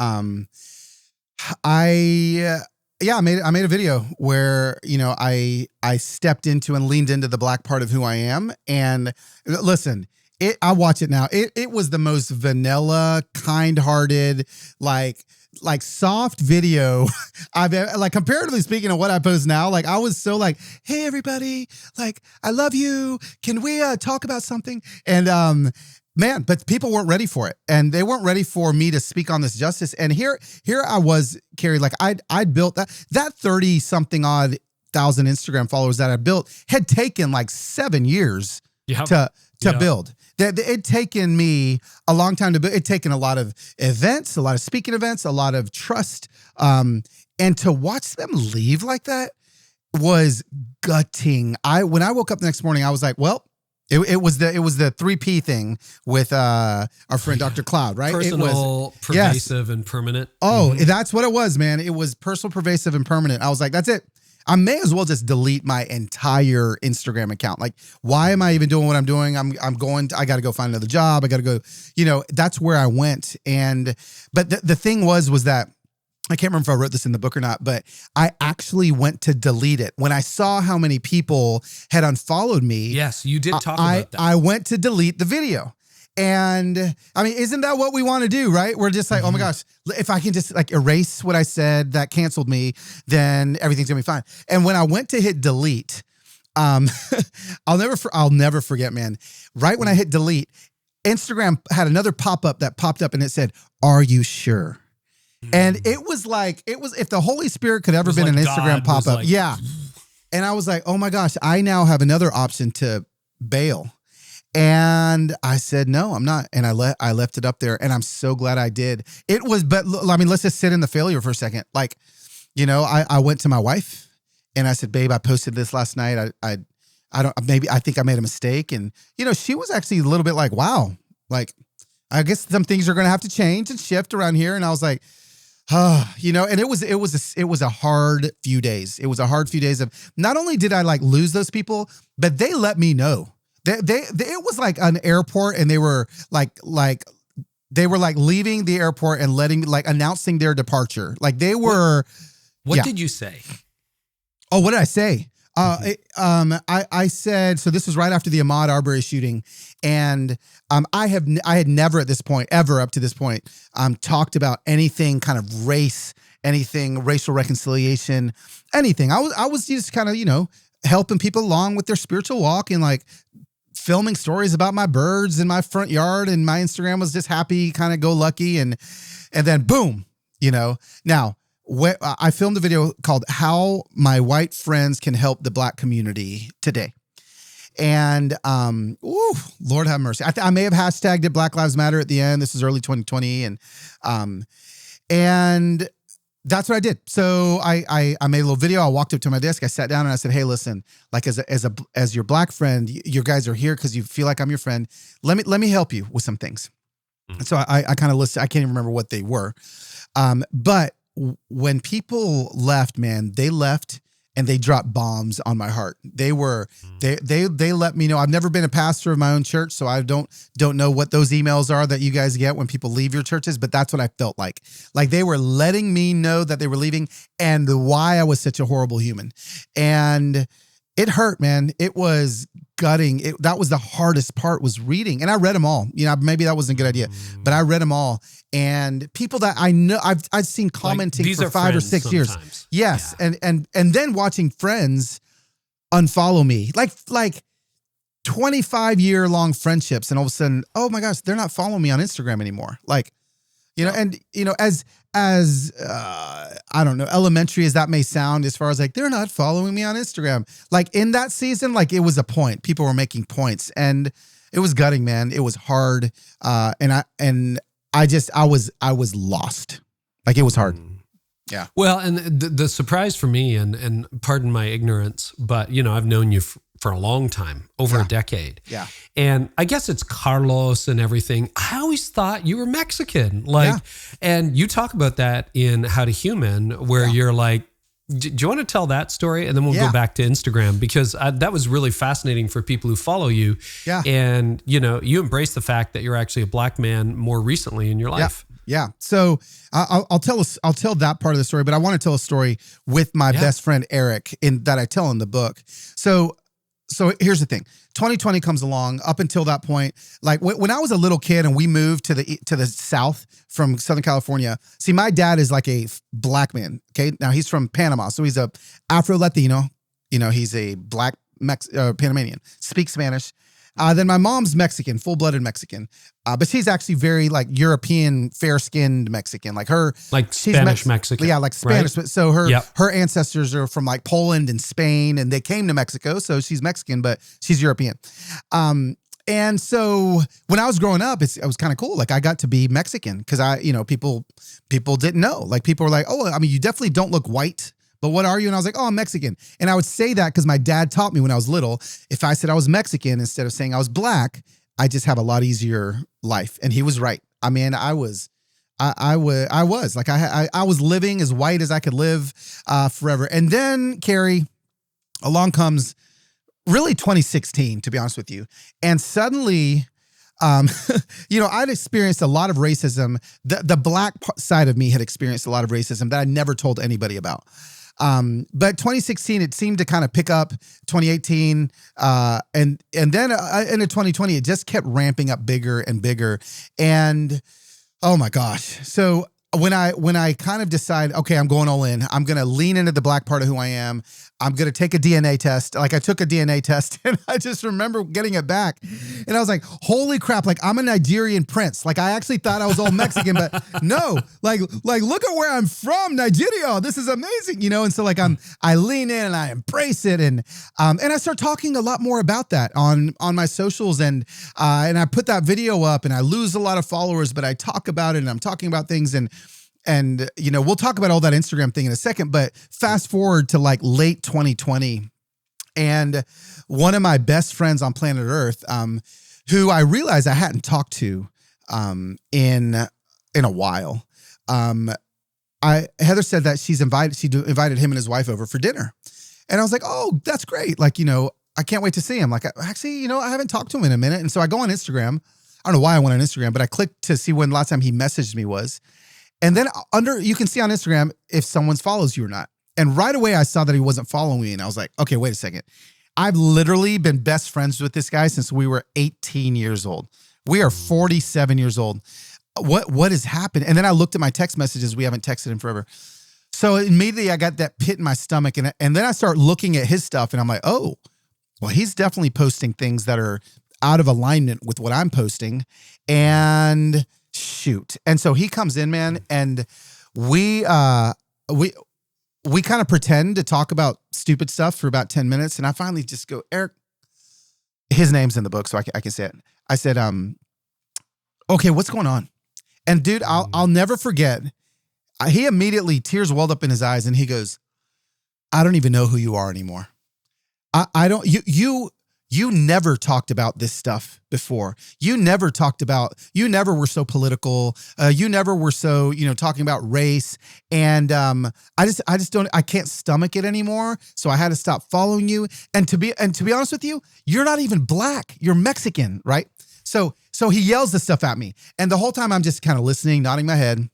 made a video where, I stepped into and leaned into the Black part of who I am. And listen, I watch it now. It was the most vanilla, kind-hearted, like soft video I've ever, like, comparatively speaking of what I post now. Like, I was so like, hey everybody, like, I love you. Can we talk about something? And man, but people weren't ready for it, and they weren't ready for me to speak on this justice. And here I was, Carey, like I'd built that 30-something odd thousand Instagram followers that I built had taken like 7 years to build. It'd taken me a long time to build. It'd taken a lot of events, a lot of speaking events, a lot of trust. And to watch them leave like that was gutting. When I woke up the next morning, I was like, well, it was the 3P thing with our friend Dr. Cloud, right? Personal, pervasive, and permanent. Oh, that's what it was, man. It was personal, pervasive, and permanent. I was like, that's it. I may as well just delete my entire Instagram account. Like, why am I even doing what I'm doing? I got to go find another job. I got to go, that's where I went. But the thing was that, I can't remember if I wrote this in the book or not, but I actually went to delete it. When I saw how many people had unfollowed me. Yes, you did talk about that. I went to delete the video. And I mean, isn't that what we want to do, right? We're just like, oh my gosh, if I can just like erase what I said that canceled me, then everything's gonna be fine. And when I went to hit delete, I'll never forget, man. Right when I hit delete, Instagram had another pop-up that popped up and it said, "Are you sure?" And it was if the Holy Spirit could ever been like an Instagram pop-up. Like, yeah. And I was like, oh my gosh, I now have another option to bail. And I said, no, I'm not. And I left it up there, and I'm so glad I did. But I mean, let's just sit in the failure for a second. Like, I went to my wife and I said, babe, I posted this last night. I think I made a mistake. And, she was actually a little bit like, wow, like, I guess some things are going to have to change and shift around here. And I was like, and it was a hard few days. It was a hard few days of, not only did I like lose those people, but they let me know. It was like an airport, and they were like leaving the airport and announcing their departure. Like they were. What did you say? Oh, what did I say? I said, so this was right after the Ahmaud Arbery shooting. And I had never at this point, ever up to this point, talked about anything kind of race, anything racial reconciliation, anything. I was just kind of, helping people along with their spiritual walk and like filming stories about my birds in my front yard. And my Instagram was just happy, kind of go lucky. And then boom, Now, I filmed a video called "How My White Friends Can Help the Black Community Today," and Lord have mercy, I may have hashtagged it Black Lives Matter at the end. This is early 2020, and that's what I did. So I made a little video. I walked up to my desk. I sat down and I said, "Hey, listen, like as your Black friend, you guys are here because you feel like I'm your friend. Let me help you with some things." Mm-hmm. So I kind of listed. I can't even remember what they were, but when people left, man, they left and they dropped bombs on my heart. They let me know. I've never been a pastor of my own church, so I don't know what those emails are that you guys get when people leave your churches, but that's what I felt like. Like they were letting me know that they were leaving and why I was such a horrible human. And it hurt, man. It was gutting. That was the hardest part, was reading. And I read them all. Maybe that wasn't a good idea, but I read them all. And people that I know, I've seen commenting like, for 5 or 6 years. Sometimes. Yes. Yeah. And then watching friends unfollow me, like 25-year-long friendships. And all of a sudden, oh my gosh, they're not following me on Instagram anymore. Like, as I don't know, elementary as that may sound, as far as like, they're not following me on Instagram. Like in that season, like it was a point. People were making points and it was gutting, man. It was hard. I was lost. Like it was hard. Yeah. Well, and the surprise for me, and pardon my ignorance, but I've known you for a long time, over a decade. Yeah. And I guess it's Carlos and everything. I always thought you were Mexican. And you talk about that in How to Human, where you're like, do you want to tell that story? And then we'll go back to Instagram, because that was really fascinating for people who follow you. Yeah. And, you embrace the fact that you're actually a Black man more recently in your life. Yeah. So I'll tell that part of the story, but I want to tell a story with my best friend, Eric, that I tell in the book. So here's the thing. 2020 comes along. Up until that point, like when I was a little kid and we moved to the South from Southern California. See, my dad is like a Black man. Okay. Now he's from Panama. So he's a Afro-Latino, he's a Black Panamanian, speaks Spanish. Then my mom's Mexican, full-blooded Mexican. But she's actually very like European, fair-skinned Mexican. Like she's Spanish Mexican. Yeah, like Spanish. Right? So her ancestors are from like Poland and Spain, and they came to Mexico. So she's Mexican, but she's European. And so when I was growing up, it was kind of cool. Like I got to be Mexican because people didn't know. Like people were like, "Oh, I mean, you definitely don't look white. But what are you?" And I was like, "Oh, I'm Mexican." And I would say that because my dad taught me when I was little, if I said I was Mexican instead of saying I was Black, I just have a lot easier life. And he was right. I mean, I was like, I was living as white as I could live forever. And then, Carey, along comes really 2016, to be honest with you. And suddenly, I'd experienced a lot of racism. The Black side of me had experienced a lot of racism that I never told anybody about. But 2016, it seemed to kind of pick up. 2018, and then into 2020, it just kept ramping up bigger and bigger. And oh my gosh. So when I kind of decide, okay, I'm going all in, I'm going to lean into the Black part of who I am. I'm going to take a DNA test. Like I took a DNA test and I just remember getting it back. And I was like, holy crap. Like I'm a Nigerian prince. Like I actually thought I was all Mexican, but no, like look at where I'm from, Nigeria. This is amazing. And so like I lean in and I embrace it. And I start talking a lot more about that on my socials. And I put that video up and I lose a lot of followers, but I talk about it and I'm talking about things and we'll talk about all that Instagram thing in a second, but fast forward to like late 2020 and one of my best friends on planet Earth, who I realized I hadn't talked to, in a while. Heather said that she invited him and his wife over for dinner. And I was like, oh, that's great. Like, I can't wait to see him. Like, actually, I haven't talked to him in a minute. And so I go on Instagram. I don't know why I went on Instagram, but I clicked to see when the last time he messaged me was. And then you can see on Instagram if someone follows you or not. And right away I saw that he wasn't following me. And I was like, okay, wait a second. I've literally been best friends with this guy since we were 18 years old. We are 47 years old. What has happened? And then I looked at my text messages. We haven't texted him forever. So immediately I got that pit in my stomach. And then I start looking at his stuff and I'm like, oh, well, he's definitely posting things that are out of alignment with what I'm posting. And shoot. And so he comes in, man, and we we kind of pretend to talk about stupid stuff for about 10 minutes. And I finally just go, Eric, his name's in the book, so I can say it. I said, okay, what's going on? And dude, I'll never forget. He immediately, tears welled up in his eyes, and he goes, I don't even know who you are anymore. I don't, you never talked about this stuff before. You never were so political. You never were so, talking about race. And I can't stomach it anymore. So I had to stop following you. And to be honest with you, you're not even black. You're Mexican, right? So he yells this stuff at me. And the whole time I'm just kind of listening, nodding my head.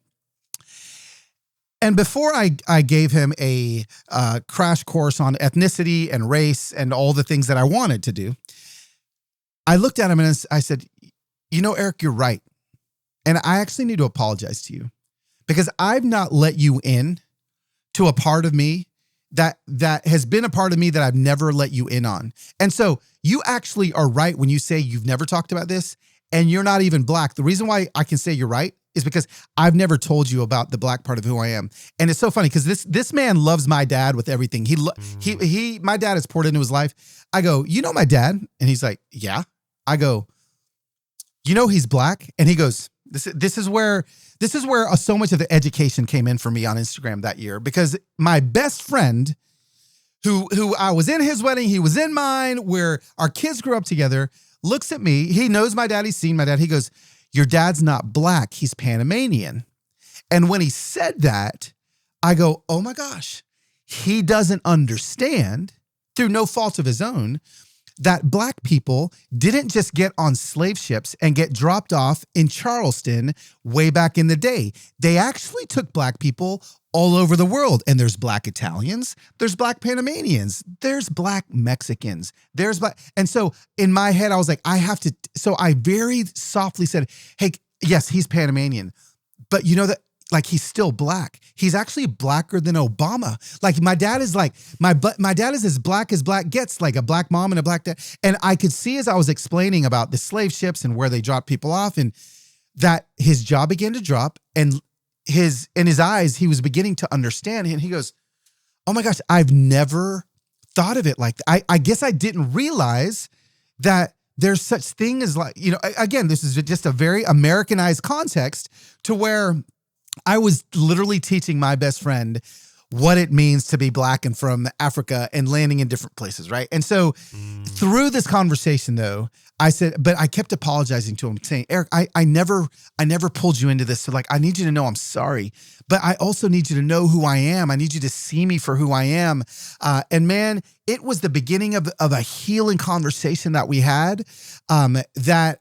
And before I gave him a crash course on ethnicity and race and all the things that I wanted to do, I looked at him and I said, Eric, you're right. And I actually need to apologize to you because I've not let you in to a part of me that has been a part of me that I've never let you in on. And so you actually are right when you say you've never talked about this and you're not even black. The reason why I can say you're right is because I've never told you about the black part of who I am. And it's so funny because this man loves my dad with everything. My dad has poured into his life. I go, my dad? And he's like, yeah. I go, he's black? And he goes, this is where so much of the education came in for me on Instagram that year, because my best friend who I was in his wedding, he was in mine, where our kids grew up together, looks at me. He knows my dad. He's seen my dad. He goes, your dad's not black, he's Panamanian. And when he said that, I go, oh my gosh, he doesn't understand, through no fault of his own, that black people didn't just get on slave ships and get dropped off in Charleston way back in the day. They actually took black people all over the world. And there's black Italians, there's black Panamanians, there's black Mexicans, there's black. And so in my head, I was like, so I very softly said, hey, yes, he's Panamanian, but he's still black. He's actually blacker than Obama. Like my dad is my dad is as black gets, like a black mom and a black dad. And I could see as I was explaining about the slave ships and where they dropped people off, and that his jaw began to drop, and in his eyes, he was beginning to understand. And he goes, oh my gosh, I've never thought of it like that. I guess I didn't realize that there's such thing as again, this is just a very Americanized context to where I was literally teaching my best friend what it means to be black and from Africa and landing in different places, right? And so through this conversation, though, I said, but I kept apologizing to him, saying, Eric, I never pulled you into this. So I need you to know I'm sorry, but I also need you to know who I am. I need you to see me for who I am. And man, it was the beginning of a healing conversation that we had, that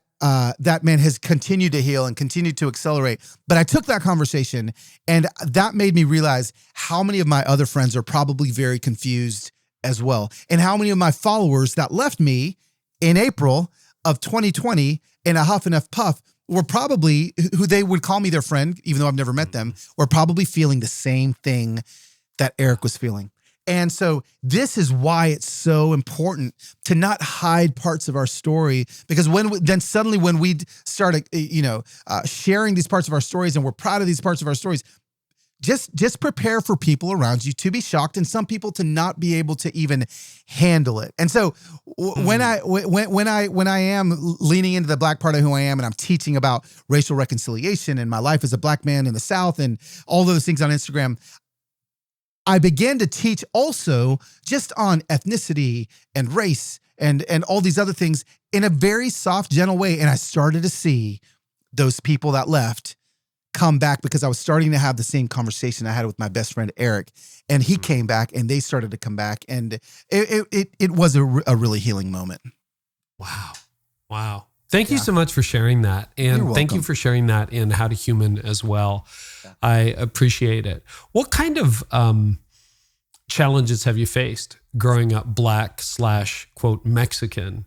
man has continued to heal and continued to accelerate. But I took that conversation, and that made me realize how many of my other friends are probably very confused as well. And how many of my followers that left me in April of 2020 in a huff and a puff were probably, who they would call me their friend, even though I've never met them, were probably feeling the same thing that Eric was feeling. And so this is why it's so important to not hide parts of our story, because when we started, sharing these parts of our stories, and we're proud of these parts of our stories, just prepare for people around you to be shocked, and some people to not be able to even handle it. And so when I am leaning into the black part of who I am, and I'm teaching about racial reconciliation and my life as a black man in the South and all those things on Instagram, I began to teach also just on ethnicity and race and all these other things in a very soft, gentle way. And I started to see those people that left come back, because I was starting to have the same conversation I had with my best friend, Eric, and he came back, and they started to come back. And it was a really healing moment. Wow. Thank you so much for sharing that. And thank you for sharing that in How to Human as well. Yeah. I appreciate it. What kind of challenges have you faced growing up black / quote Mexican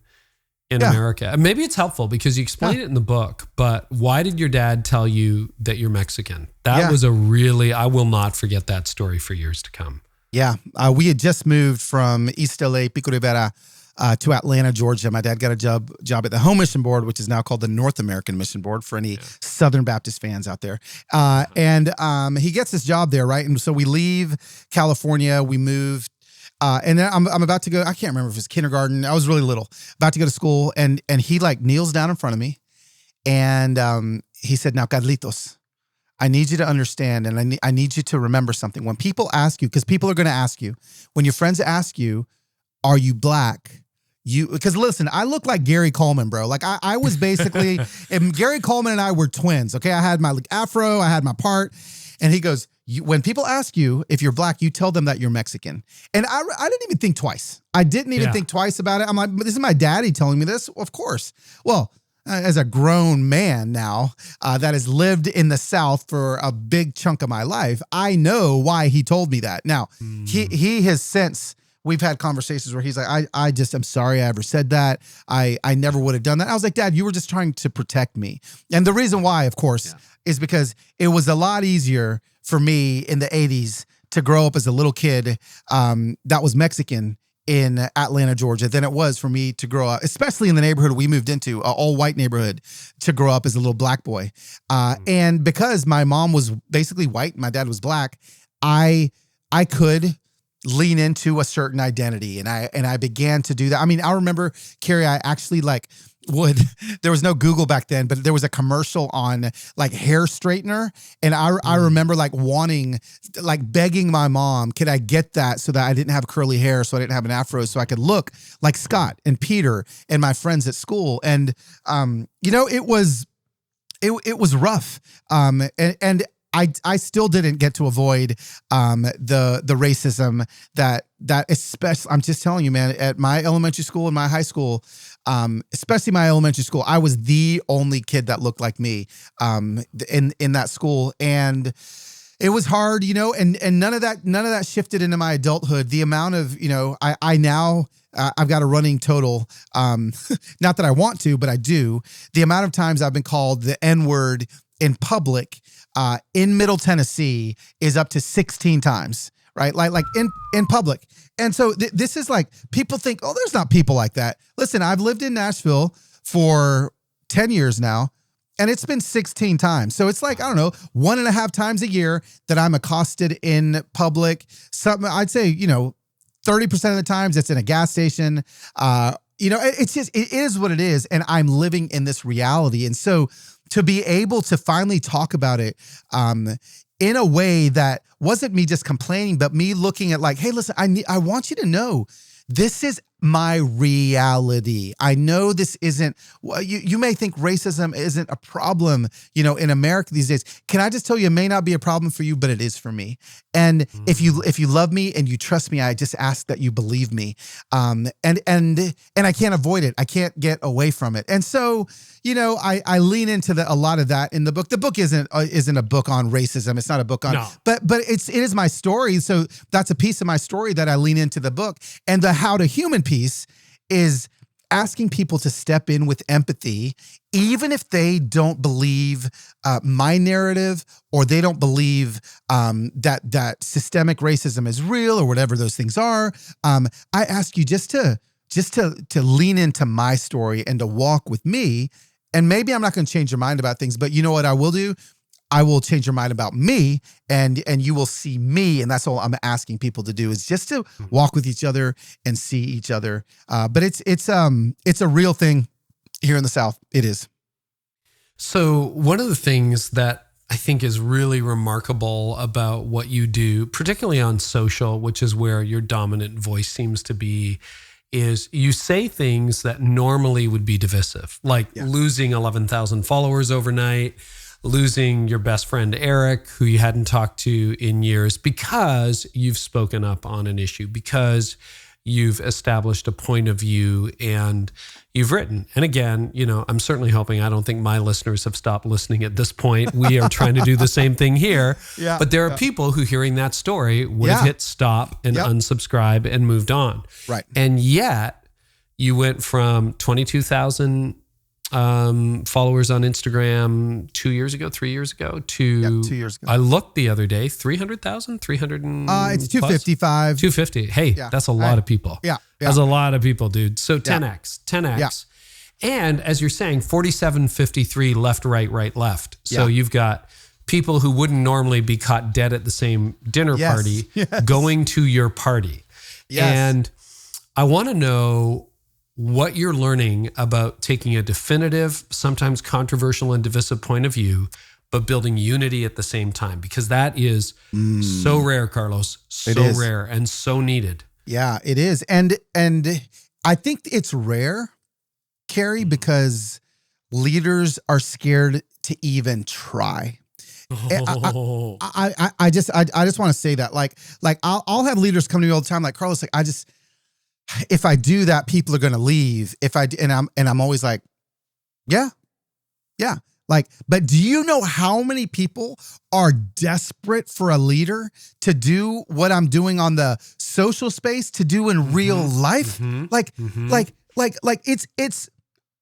in America? Maybe it's helpful because you explain it in the book, but why did your dad tell you that you're Mexican? That was I will not forget that story for years to come. Yeah. We had just moved from East LA, Pico Rivera, to Atlanta, Georgia. My dad got a job at the Home Mission Board, which is now called the North American Mission Board for any Southern Baptist fans out there. And he gets this job there, right? And so we leave California, we move. And then I'm about to go, I can't remember if it's kindergarten. I was really little, about to go to school. And he like kneels down in front of me. And he said, now, Carlitos, I need you to understand, and I need you to remember something. When people ask you, because people are going to ask you, when your friends ask you, are you black? Because listen, I look like Gary Coleman, bro. Like I was basically, and Gary Coleman and I were twins. Okay. I had my afro, I had my part. And he goes, when people ask you if you're black, you tell them that you're Mexican. And I didn't even think twice. I didn't even think twice about it. I'm like, this is my daddy telling me this. Of course. Well, as a grown man now that has lived in the South for a big chunk of my life, I know why he told me that. Now, he has since, we've had conversations where he's like, I'm sorry I ever said that. I never would have done that. I was like, Dad, you were just trying to protect me. And the reason why, of course, is because it was a lot easier for me in the 80s to grow up as a little kid that was Mexican in Atlanta, Georgia, than it was for me to grow up, especially in the neighborhood we moved into, an all-white neighborhood, to grow up as a little black boy. And because my mom was basically white, my dad was black, I could lean into a certain identity, and I began to do that. I mean, I remember, Carey, I actually there was no Google back then, but there was a commercial on like hair straightener. And I remember like begging my mom, could I get that so that I didn't have curly hair, so I didn't have an afro, so I could look like Scott and Peter and my friends at school. And, it was rough. And I still didn't get to avoid the racism that especially, I'm just telling you, man, at my elementary school and my high school, especially my elementary school, I was the only kid that looked like me in that school. And it was hard, and none of that shifted into my adulthood. The amount of, I've got a running total, not that I want to, but I do. The amount of times I've been called the N-word in public in Middle Tennessee is up to 16 times, right? Like in public. And so this is like, people think, oh, there's not people like that. Listen, I've lived in Nashville for 10 years now, and it's been 16 times. So it's like, I don't know, 1.5 times a year that I'm accosted in public. I'd say, 30% of the times it's in a gas station. It's just, it is what it is. And I'm living in this reality. And so to be able to finally talk about it in a way that wasn't me just complaining, but me looking at like, hey, listen, I want you to know this is my reality. I know this isn't, you may think racism isn't a problem, in America these days. Can I just tell you, it may not be a problem for you, but it is for me. And if you love me and you trust me, I just ask that you believe me. And I can't avoid it. I can't get away from it. And so, I lean into a lot of that in the book. The book isn't a book on racism. It's not a book on, but it is my story. So that's a piece of my story that I lean into the book. And the how to human piece is asking people to step in with empathy, even if they don't believe my narrative, or they don't believe that systemic racism is real, or whatever those things are. I ask you just to lean into my story and to walk with me. And maybe I'm not going to change your mind about things, but you know what I will do? I will change your mind about me, and you will see me. And that's all I'm asking people to do, is just to walk with each other and see each other. But it's a real thing here in the South. It is. So one of the things that I think is really remarkable about what you do, particularly on social, which is where your dominant voice seems to be, is you say things that normally would be divisive, like losing 11,000 followers overnight, losing your best friend, Eric, who you hadn't talked to in years, because you've spoken up on an issue, because you've established a point of view and you've written. And again, I'm certainly hoping, I don't think my listeners have stopped listening at this point. We are trying to do the same thing here. But there are people who, hearing that story, would have hit stop and unsubscribe and moved on. Right. And yet you went from 22,000 followers on Instagram 2 years ago, 3 years ago to 2 years ago. I looked the other day, 300,000, 300 it's 255. 250. Hey, that's a lot of people. Yeah. That's a lot of people, dude. So 10x. Yeah. And as you're saying, 4753 left, right, left. So you've got people who wouldn't normally be caught dead at the same dinner party going to your party. Yes. And I want to know what you're learning about taking a definitive, sometimes controversial and divisive point of view, but building unity at the same time, because that is so rare, Carlos, so rare and so needed. Yeah, it is. And I think it's rare, Carey, because leaders are scared to even try. I just want to say that, like I'll have leaders come to me all the time, like, Carlos, like, if I do that, people are going to leave. And I'm always like, yeah. Like, but do you know how many people are desperate for a leader to do what I'm doing on the social space to do in real life? Like it's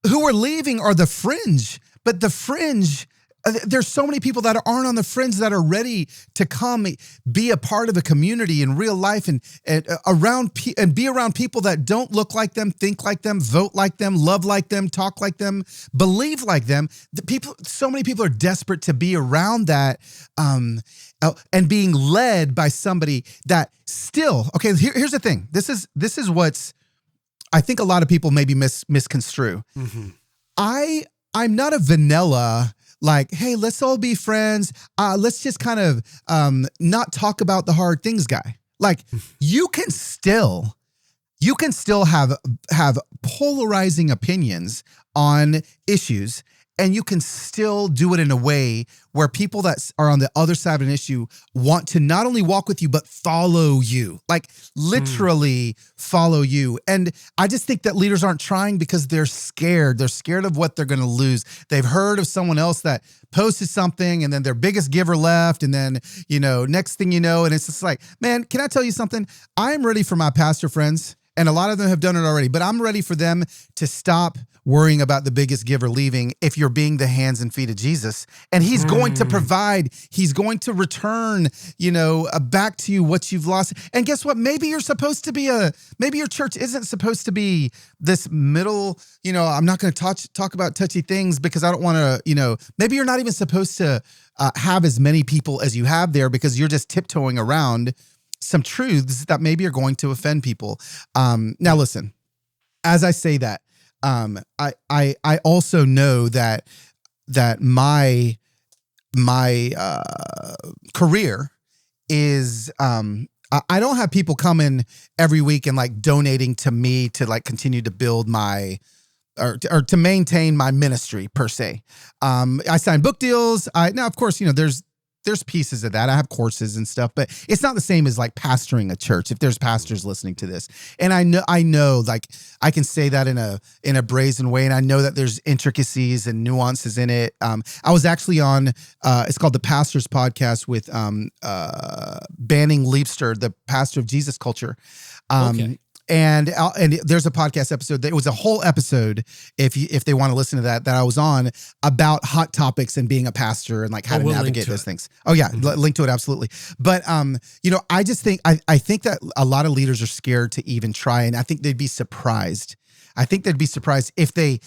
who are leaving are the fringe, but the fringe, there's so many people that aren't on the fringe that are ready to come be a part of a community in real life and be around people that don't look like them, think like them, vote like them, love like them, talk like them, believe like them. So many people are desperate to be around that, and being led by somebody that still, okay, here's the thing. This is what's, I think a lot of people maybe misconstrue. I'm not a vanilla, like, hey, let's all be friends. Let's just kind of not talk about the hard things guy. Like, you can still have polarizing opinions on issues, and you can still do it in a way where people that are on the other side of an issue want to not only walk with you, but follow you, like literally follow you. And I just think that leaders aren't trying because they're scared. They're scared of what they're going to lose. They've heard of someone else that posted something and then their biggest giver left. And then, next thing you know, and it's just like, man, can I tell you something? I'm ready for my pastor friends, and a lot of them have done it already, but I'm ready for them to stop worrying about the biggest giver leaving if you're being the hands and feet of Jesus. And he's going to provide, he's going to return, back to you what you've lost. And guess what? Maybe you're supposed to be maybe your church isn't supposed to be this middle, I'm not going to talk about touchy things because I don't want to, maybe you're not even supposed to have as many people as you have there because you're just tiptoeing around some truths that maybe are going to offend people. Now listen, as I say that, I also know that my career is, I don't have people coming every week and like donating to me to like continue to build my, or to maintain my ministry per se. I sign book deals. Now of course, there's pieces of that. I have courses and stuff, but it's not the same as like pastoring a church. If there's pastors listening to this, and I know, like I can say that in a brazen way, and I know that there's intricacies and nuances in it. I was actually on, it's called the Pastors Podcast with Banning Leapster, the pastor of Jesus Culture. Okay. And there's a podcast episode that it was a whole episode if they want to listen to that I was on about hot topics and being a pastor and like how to navigate those things. Oh yeah, link to it absolutely. But I just think I think that a lot of leaders are scared to even try, and I think they'd be surprised. I think they'd be surprised if they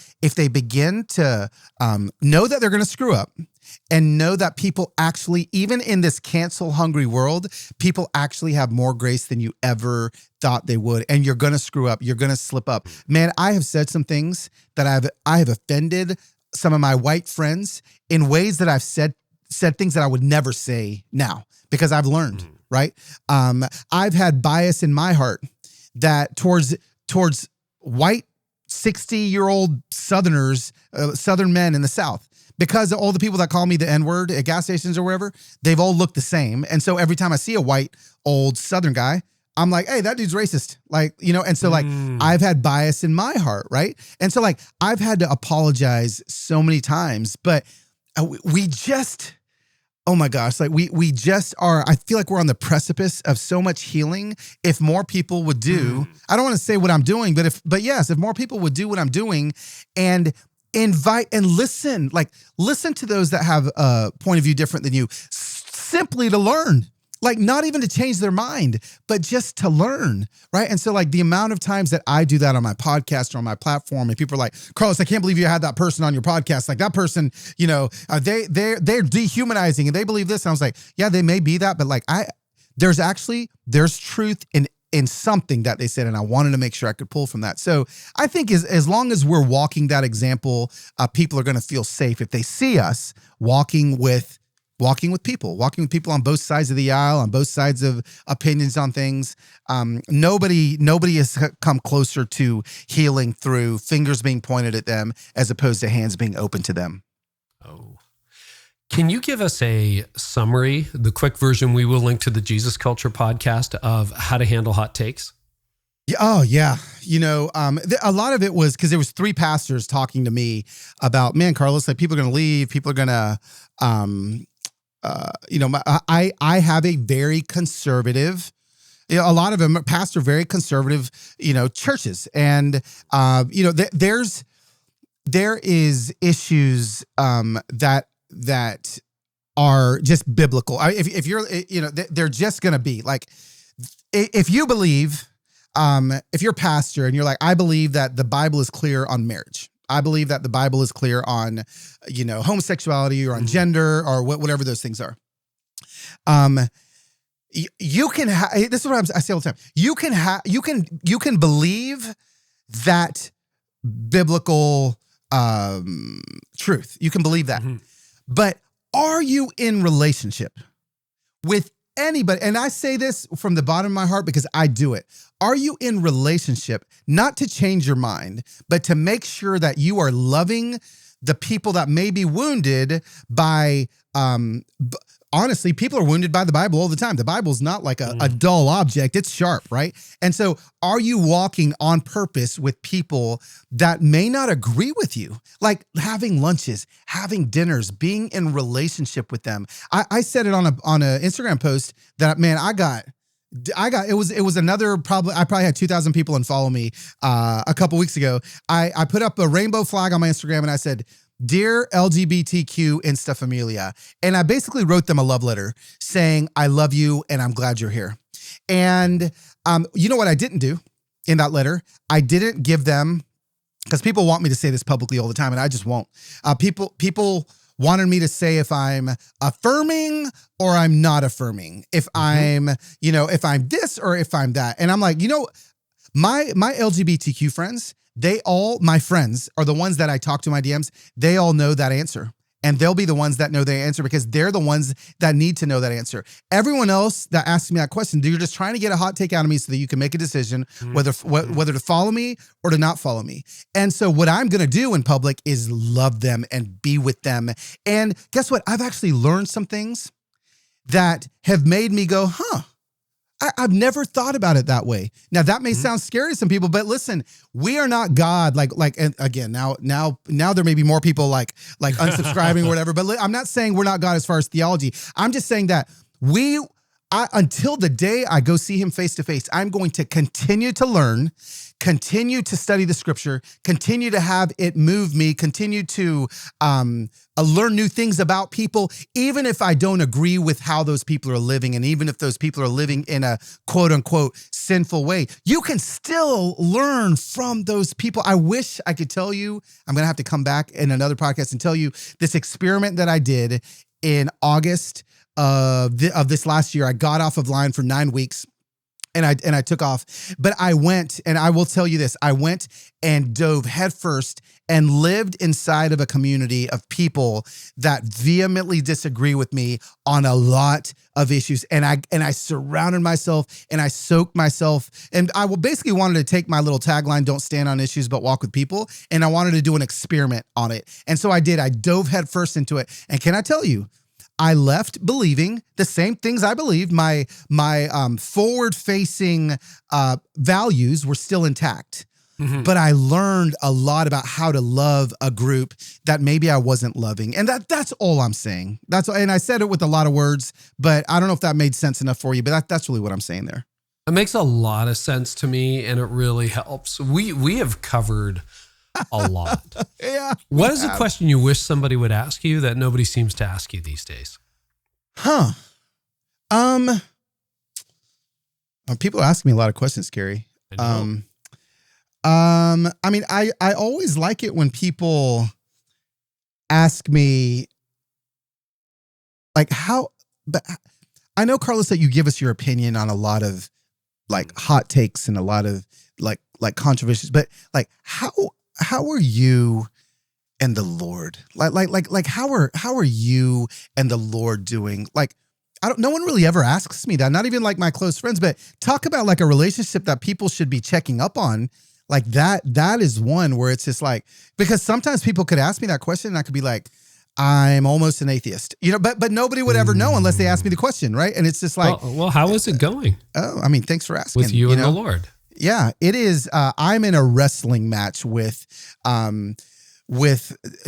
begin to know that they're going to screw up, and know that people actually, even in this cancel hungry world, people actually have more grace than you ever thought they would. And you're going to screw up. You're going to slip up. Man, I have said some things that I have offended some of my white friends in ways that I've said things that I would never say now because I've learned, right? I've had bias in my heart that towards white 60-year-old Southerners, Southern men in the South. Because all the people that call me the N-word at gas stations or wherever, they've all looked the same. And so every time I see a white, old Southern guy, I'm like, hey, that dude's racist. Like, and so like, I've had bias in my heart, right? And so like, I've had to apologize so many times, but we just, oh my gosh, like we just are, I feel like we're on the precipice of so much healing. If more people would do, I don't want to say what I'm doing, but yes, if more people would do what I'm doing and invite and listen, listen to those that have a point of view different than you, simply to learn. Like, not even to change their mind, but just to learn, right? And so, like, the amount of times that I do that on my podcast or on my platform, and people are like, Carlos, I can't believe you had that person on your podcast. Like, that person, they're dehumanizing and they believe this. And I was like, yeah, they may be that, but like, there's truth in something that they said, and I wanted to make sure I could pull from that. So I think as long as we're walking that example, people are going to feel safe if they see us walking with people on both sides of the aisle, on both sides of opinions on things. Nobody has come closer to healing through fingers being pointed at them as opposed to hands being open to them. Oh, can you give us a summary, the quick version? We will link to the Jesus Culture podcast of how to handle hot takes. Oh, yeah. A lot of it was because there was 3 pastors talking to me about, man, Carlos, like, people are going to leave. People are going to, I have a very conservative, a lot of them pastor very conservative, churches. And, there is issues that are just biblical. If you're, they're just going to be like, if you believe, if you're a pastor and you're like, I believe that the Bible is clear on marriage. I believe that the Bible is clear on, homosexuality or on gender or whatever those things are. You can this is what I say all the time. You can believe that biblical truth. You can believe that, but are you in relationship with anybody? And I say this from the bottom of my heart because I do it. Are you in relationship, not to change your mind, but to make sure that you are loving the people that may be wounded by, honestly, people are wounded by the Bible all the time. The Bible's not like a dull object. It's sharp, right? And so are you walking on purpose with people that may not agree with you? Like having lunches, having dinners, being in relationship with them. I said it on a Instagram post that, man, it was another, I probably had 2,000 people unfollow me a couple weeks ago. I put up a rainbow flag on my Instagram and I said, "Dear LGBTQ Insta Familia." And I basically wrote them a love letter saying, I love you and I'm glad you're here. And you know what I didn't do in that letter? I didn't give them, because people want me to say this publicly all the time and I just won't. People wanted me to say if I'm affirming or I'm not affirming, if I'm this or if I'm that. And I'm like, my LGBTQ friends, my friends are the ones that I talk to in my DMs. They all know that answer. And they'll be the ones that know the answer because they're the ones that need to know that answer. Everyone else that asks me that question, you're just trying to get a hot take out of me so that you can make a decision whether to follow me or to not follow me. And so what I'm going to do in public is love them and be with them. And guess what? I've actually learned some things that have made me go, I've never thought about it that way. Now that may sound scary to some people, but listen, we are not God. And again, now there may be more people like unsubscribing or whatever, but I'm not saying we're not God as far as theology. I'm just saying that until the day I go see him face to face, I'm going to continue to learn, continue to study the scripture, continue to have it move me, continue to learn new things about people, even if I don't agree with how those people are living. And even if those people are living in a quote unquote sinful way, you can still learn from those people. I wish I could tell you, I'm going to have to come back in another podcast and tell you this experiment that I did in August of this last year. I got off of line for 9 weeks. And I took off, but I went, and I will tell you this, I went and dove headfirst and lived inside of a community of people that vehemently disagree with me on a lot of issues. And I surrounded myself and I soaked myself, and I basically wanted to take my little tagline, don't stand on issues, but walk with people. And I wanted to do an experiment on it. And so I did. I dove headfirst into it. And can I tell you, I left believing the same things I believed. My forward-facing values were still intact, but I learned a lot about how to love a group that maybe I wasn't loving, and that's all I'm saying. And I said it with a lot of words, but I don't know if that made sense enough for you. But that's really what I'm saying there. It makes a lot of sense to me, and it really helps. We have covered a lot. Yeah. What is a question you wish somebody would ask you that nobody seems to ask you these days? People ask me a lot of questions, Carey. I know. I mean, I always like it when people ask me, like, but I know, Carlos, that you give us your opinion on a lot of like hot takes and a lot of like controversies, but like, how are you and the Lord? Like how are you and the Lord doing? Like, no one really ever asks me that, not even like my close friends, but talk about like a relationship that people should be checking up on. Like that is one where it's just like, because sometimes people could ask me that question and I could be like, I'm almost an atheist, but nobody would ever know unless they asked me the question. Right. And it's just like, well, how is it going? I mean, thanks for asking. With you and the Lord. Yeah, it is. I'm in a wrestling match with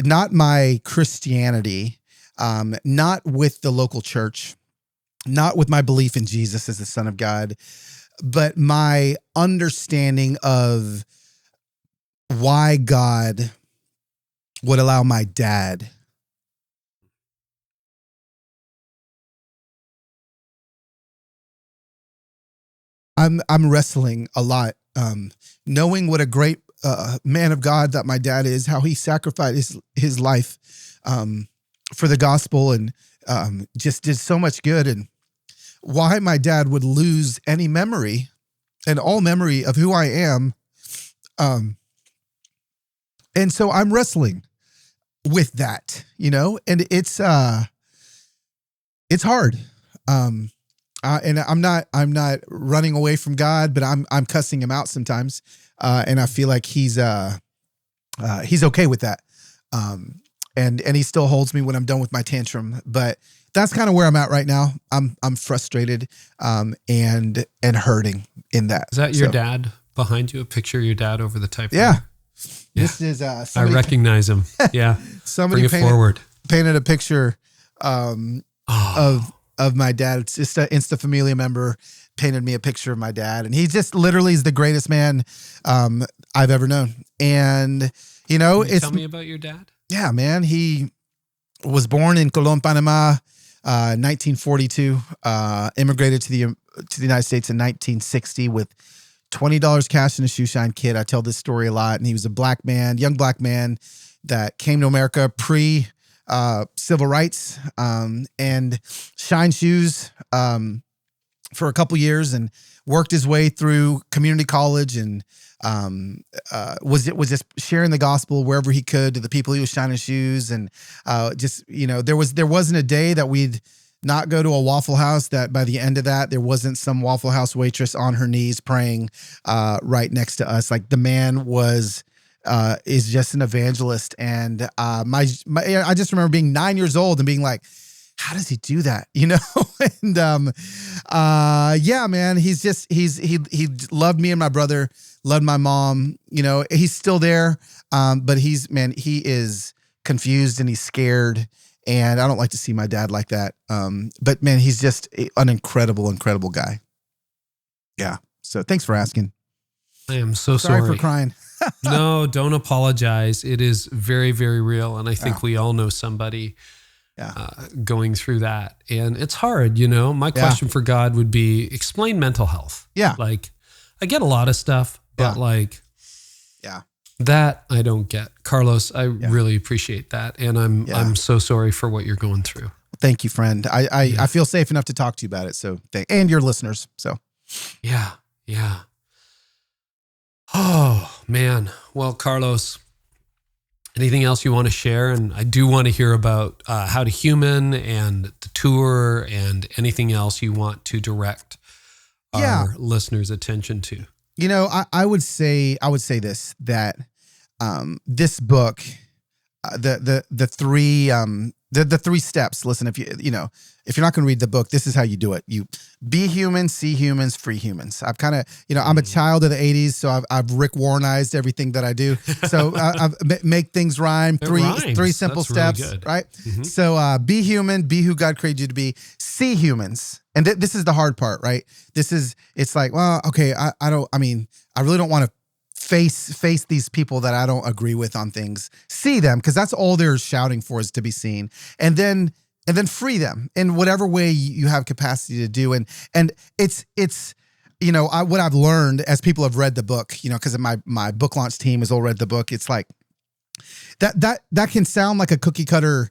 not my Christianity, not with the local church, not with my belief in Jesus as the Son of God, but my understanding of why God would allow my dad I'm wrestling a lot, knowing what a great man of God that my dad is, how he sacrificed his life for the gospel and just did so much good, and why my dad would lose any memory and all memory of who I am. And so I'm wrestling with that, and it's hard. And I'm not running away from God, but I'm cussing him out sometimes. And I feel like he's okay with that. And he still holds me when I'm done with my tantrum, but that's kind of where I'm at right now. I'm frustrated, and hurting in that. Is that your dad behind you? A picture of your dad over the typewriter? Yeah. This is, I recognize him. Yeah. Somebody painted a picture, of my dad. It's just an Insta Familia member painted me a picture of my dad, and he just literally is the greatest man I've ever known. And tell me about your dad. Yeah, man. He was born in Colón, Panama, 1942. Immigrated to the United States in 1960 with $20 cash in a shoe shine kit. I tell this story a lot, and he was a young black man that came to America civil rights, and shined shoes for a couple years and worked his way through community college, and was just sharing the gospel wherever he could to the people he was shining shoes. And there wasn't a day that we'd not go to a Waffle House that by the end of that there wasn't some Waffle House waitress on her knees praying right next to us. Like, the man is just an evangelist. And I just remember being 9 years old and being like, how does he do that? And yeah, man, he loved me and my brother, loved my mom. He's still there, but he is confused and he's scared. And I don't like to see my dad like that. But man, he's just an incredible, incredible guy. Yeah. So thanks for asking. I am so sorry. Sorry for crying. No, don't apologize. It is very, very real. And I think we all know somebody going through that. And it's hard, My question for God would be, explain mental health. Yeah. Like, I get a lot of stuff, but that I don't get. Carlos, I really appreciate that. And I'm so sorry for what you're going through. Thank you, friend. I feel safe enough to talk to you about it. So and your listeners. So yeah. Oh, man. Well, Carlos, anything else you want to share? And I do want to hear about How to Human and the tour and anything else you want to direct our listeners' attention to. I would say this, that this book, the three steps. Listen, if if you're not going to read the book, this is how you do it. You be human, see humans, free humans. I've kind of, I'm a child of the 80s, so I've Rick Warrenized everything that I do. So I've make things rhyme. Three simple steps, really, right? Mm-hmm. So be human, be who God created you to be. See humans, and this is the hard part, right? It's like, well, okay, I really don't want to face these people that I don't agree with on things, see them, because that's all they're shouting for, is to be seen, and then free them in whatever way you have capacity to do. And it's what I've learned as people have read the book, because my book launch team has all read the book. It's like that can sound like a cookie cutter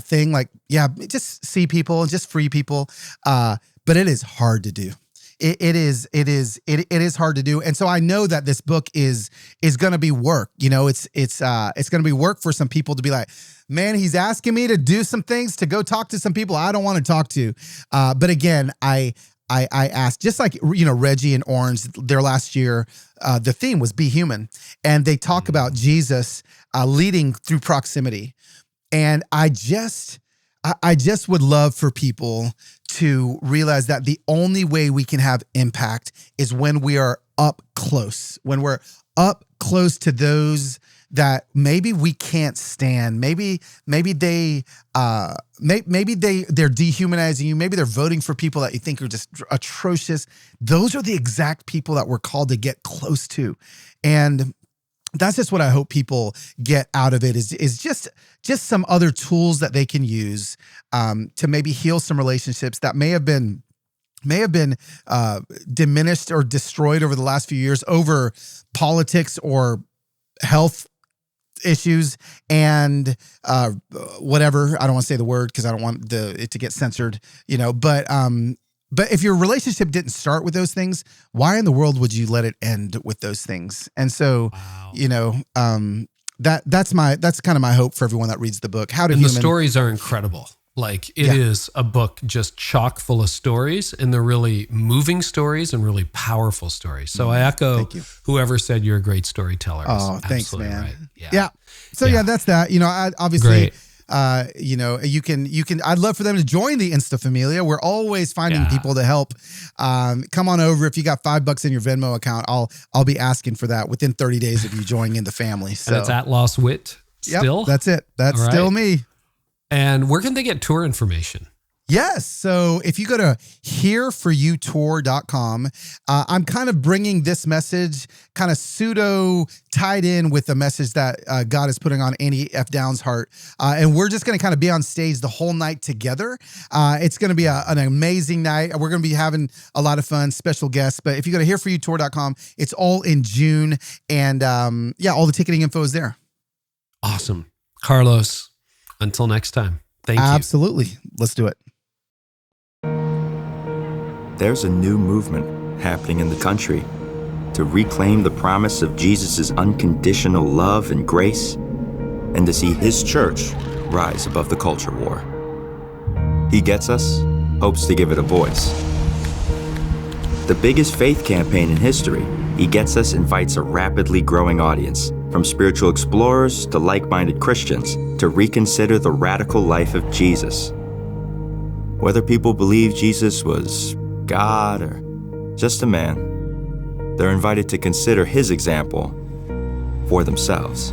thing, like, yeah, just see people and just free people, but it is hard to do. It is hard to do. And so I know that this book is going to be work. It's going to be work for some people to be like, man, he's asking me to do some things, to go talk to some people I don't want to talk to. But again, I asked, just like, Reggie and Orange, their last year, the theme was be human. And they talk about Jesus leading through proximity. And I just would love for people to realize that the only way we can have impact is when we are up close, when we're up close to those that maybe we can't stand. Maybe they're dehumanizing you. Maybe they're voting for people that you think are just atrocious. Those are the exact people that we're called to get close to. And that's just what I hope people get out of it, is just some other tools that they can use to maybe heal some relationships that may have been diminished or destroyed over the last few years over politics or health issues and whatever. I don't want to say the word because I don't want it to get censored, But if your relationship didn't start with those things, why in the world would you let it end with those things? And so, wow. That's kind of my hope for everyone that reads the book. The stories are incredible. Like, it is a book just chock full of stories, and they're really moving stories and really powerful stories. So I echo whoever said you're a great storyteller. Oh, thanks, man. Right. Yeah. So that's that. I obviously. Great. You can, I'd love for them to join the Insta Familia. We're always finding people to help. Come on over. If you got $5 in your Venmo account, I'll be asking for that within 30 days of you joining in the family. So and it's at Lost Wit still? Yep, that's it. That's still me. And where can they get tour information? Yes. So if you go to hereforyoutour.com, I'm kind of bringing this message kind of pseudo tied in with the message that God is putting on Andy F. Downs' heart. And we're just going to kind of be on stage the whole night together. It's going to be an amazing night. We're going to be having a lot of fun, special guests. But if you go to hereforyoutour.com, it's all in June. And all the ticketing info is there. Awesome. Carlos, until next time. Thank you. Absolutely. Let's do it. There's a new movement happening in the country to reclaim the promise of Jesus' unconditional love and grace, and to see his church rise above the culture war. He Gets Us hopes to give it a voice. The biggest faith campaign in history, He Gets Us invites a rapidly growing audience, from spiritual explorers to like-minded Christians, to reconsider the radical life of Jesus. Whether people believe Jesus was God or just a man, they're invited to consider his example for themselves.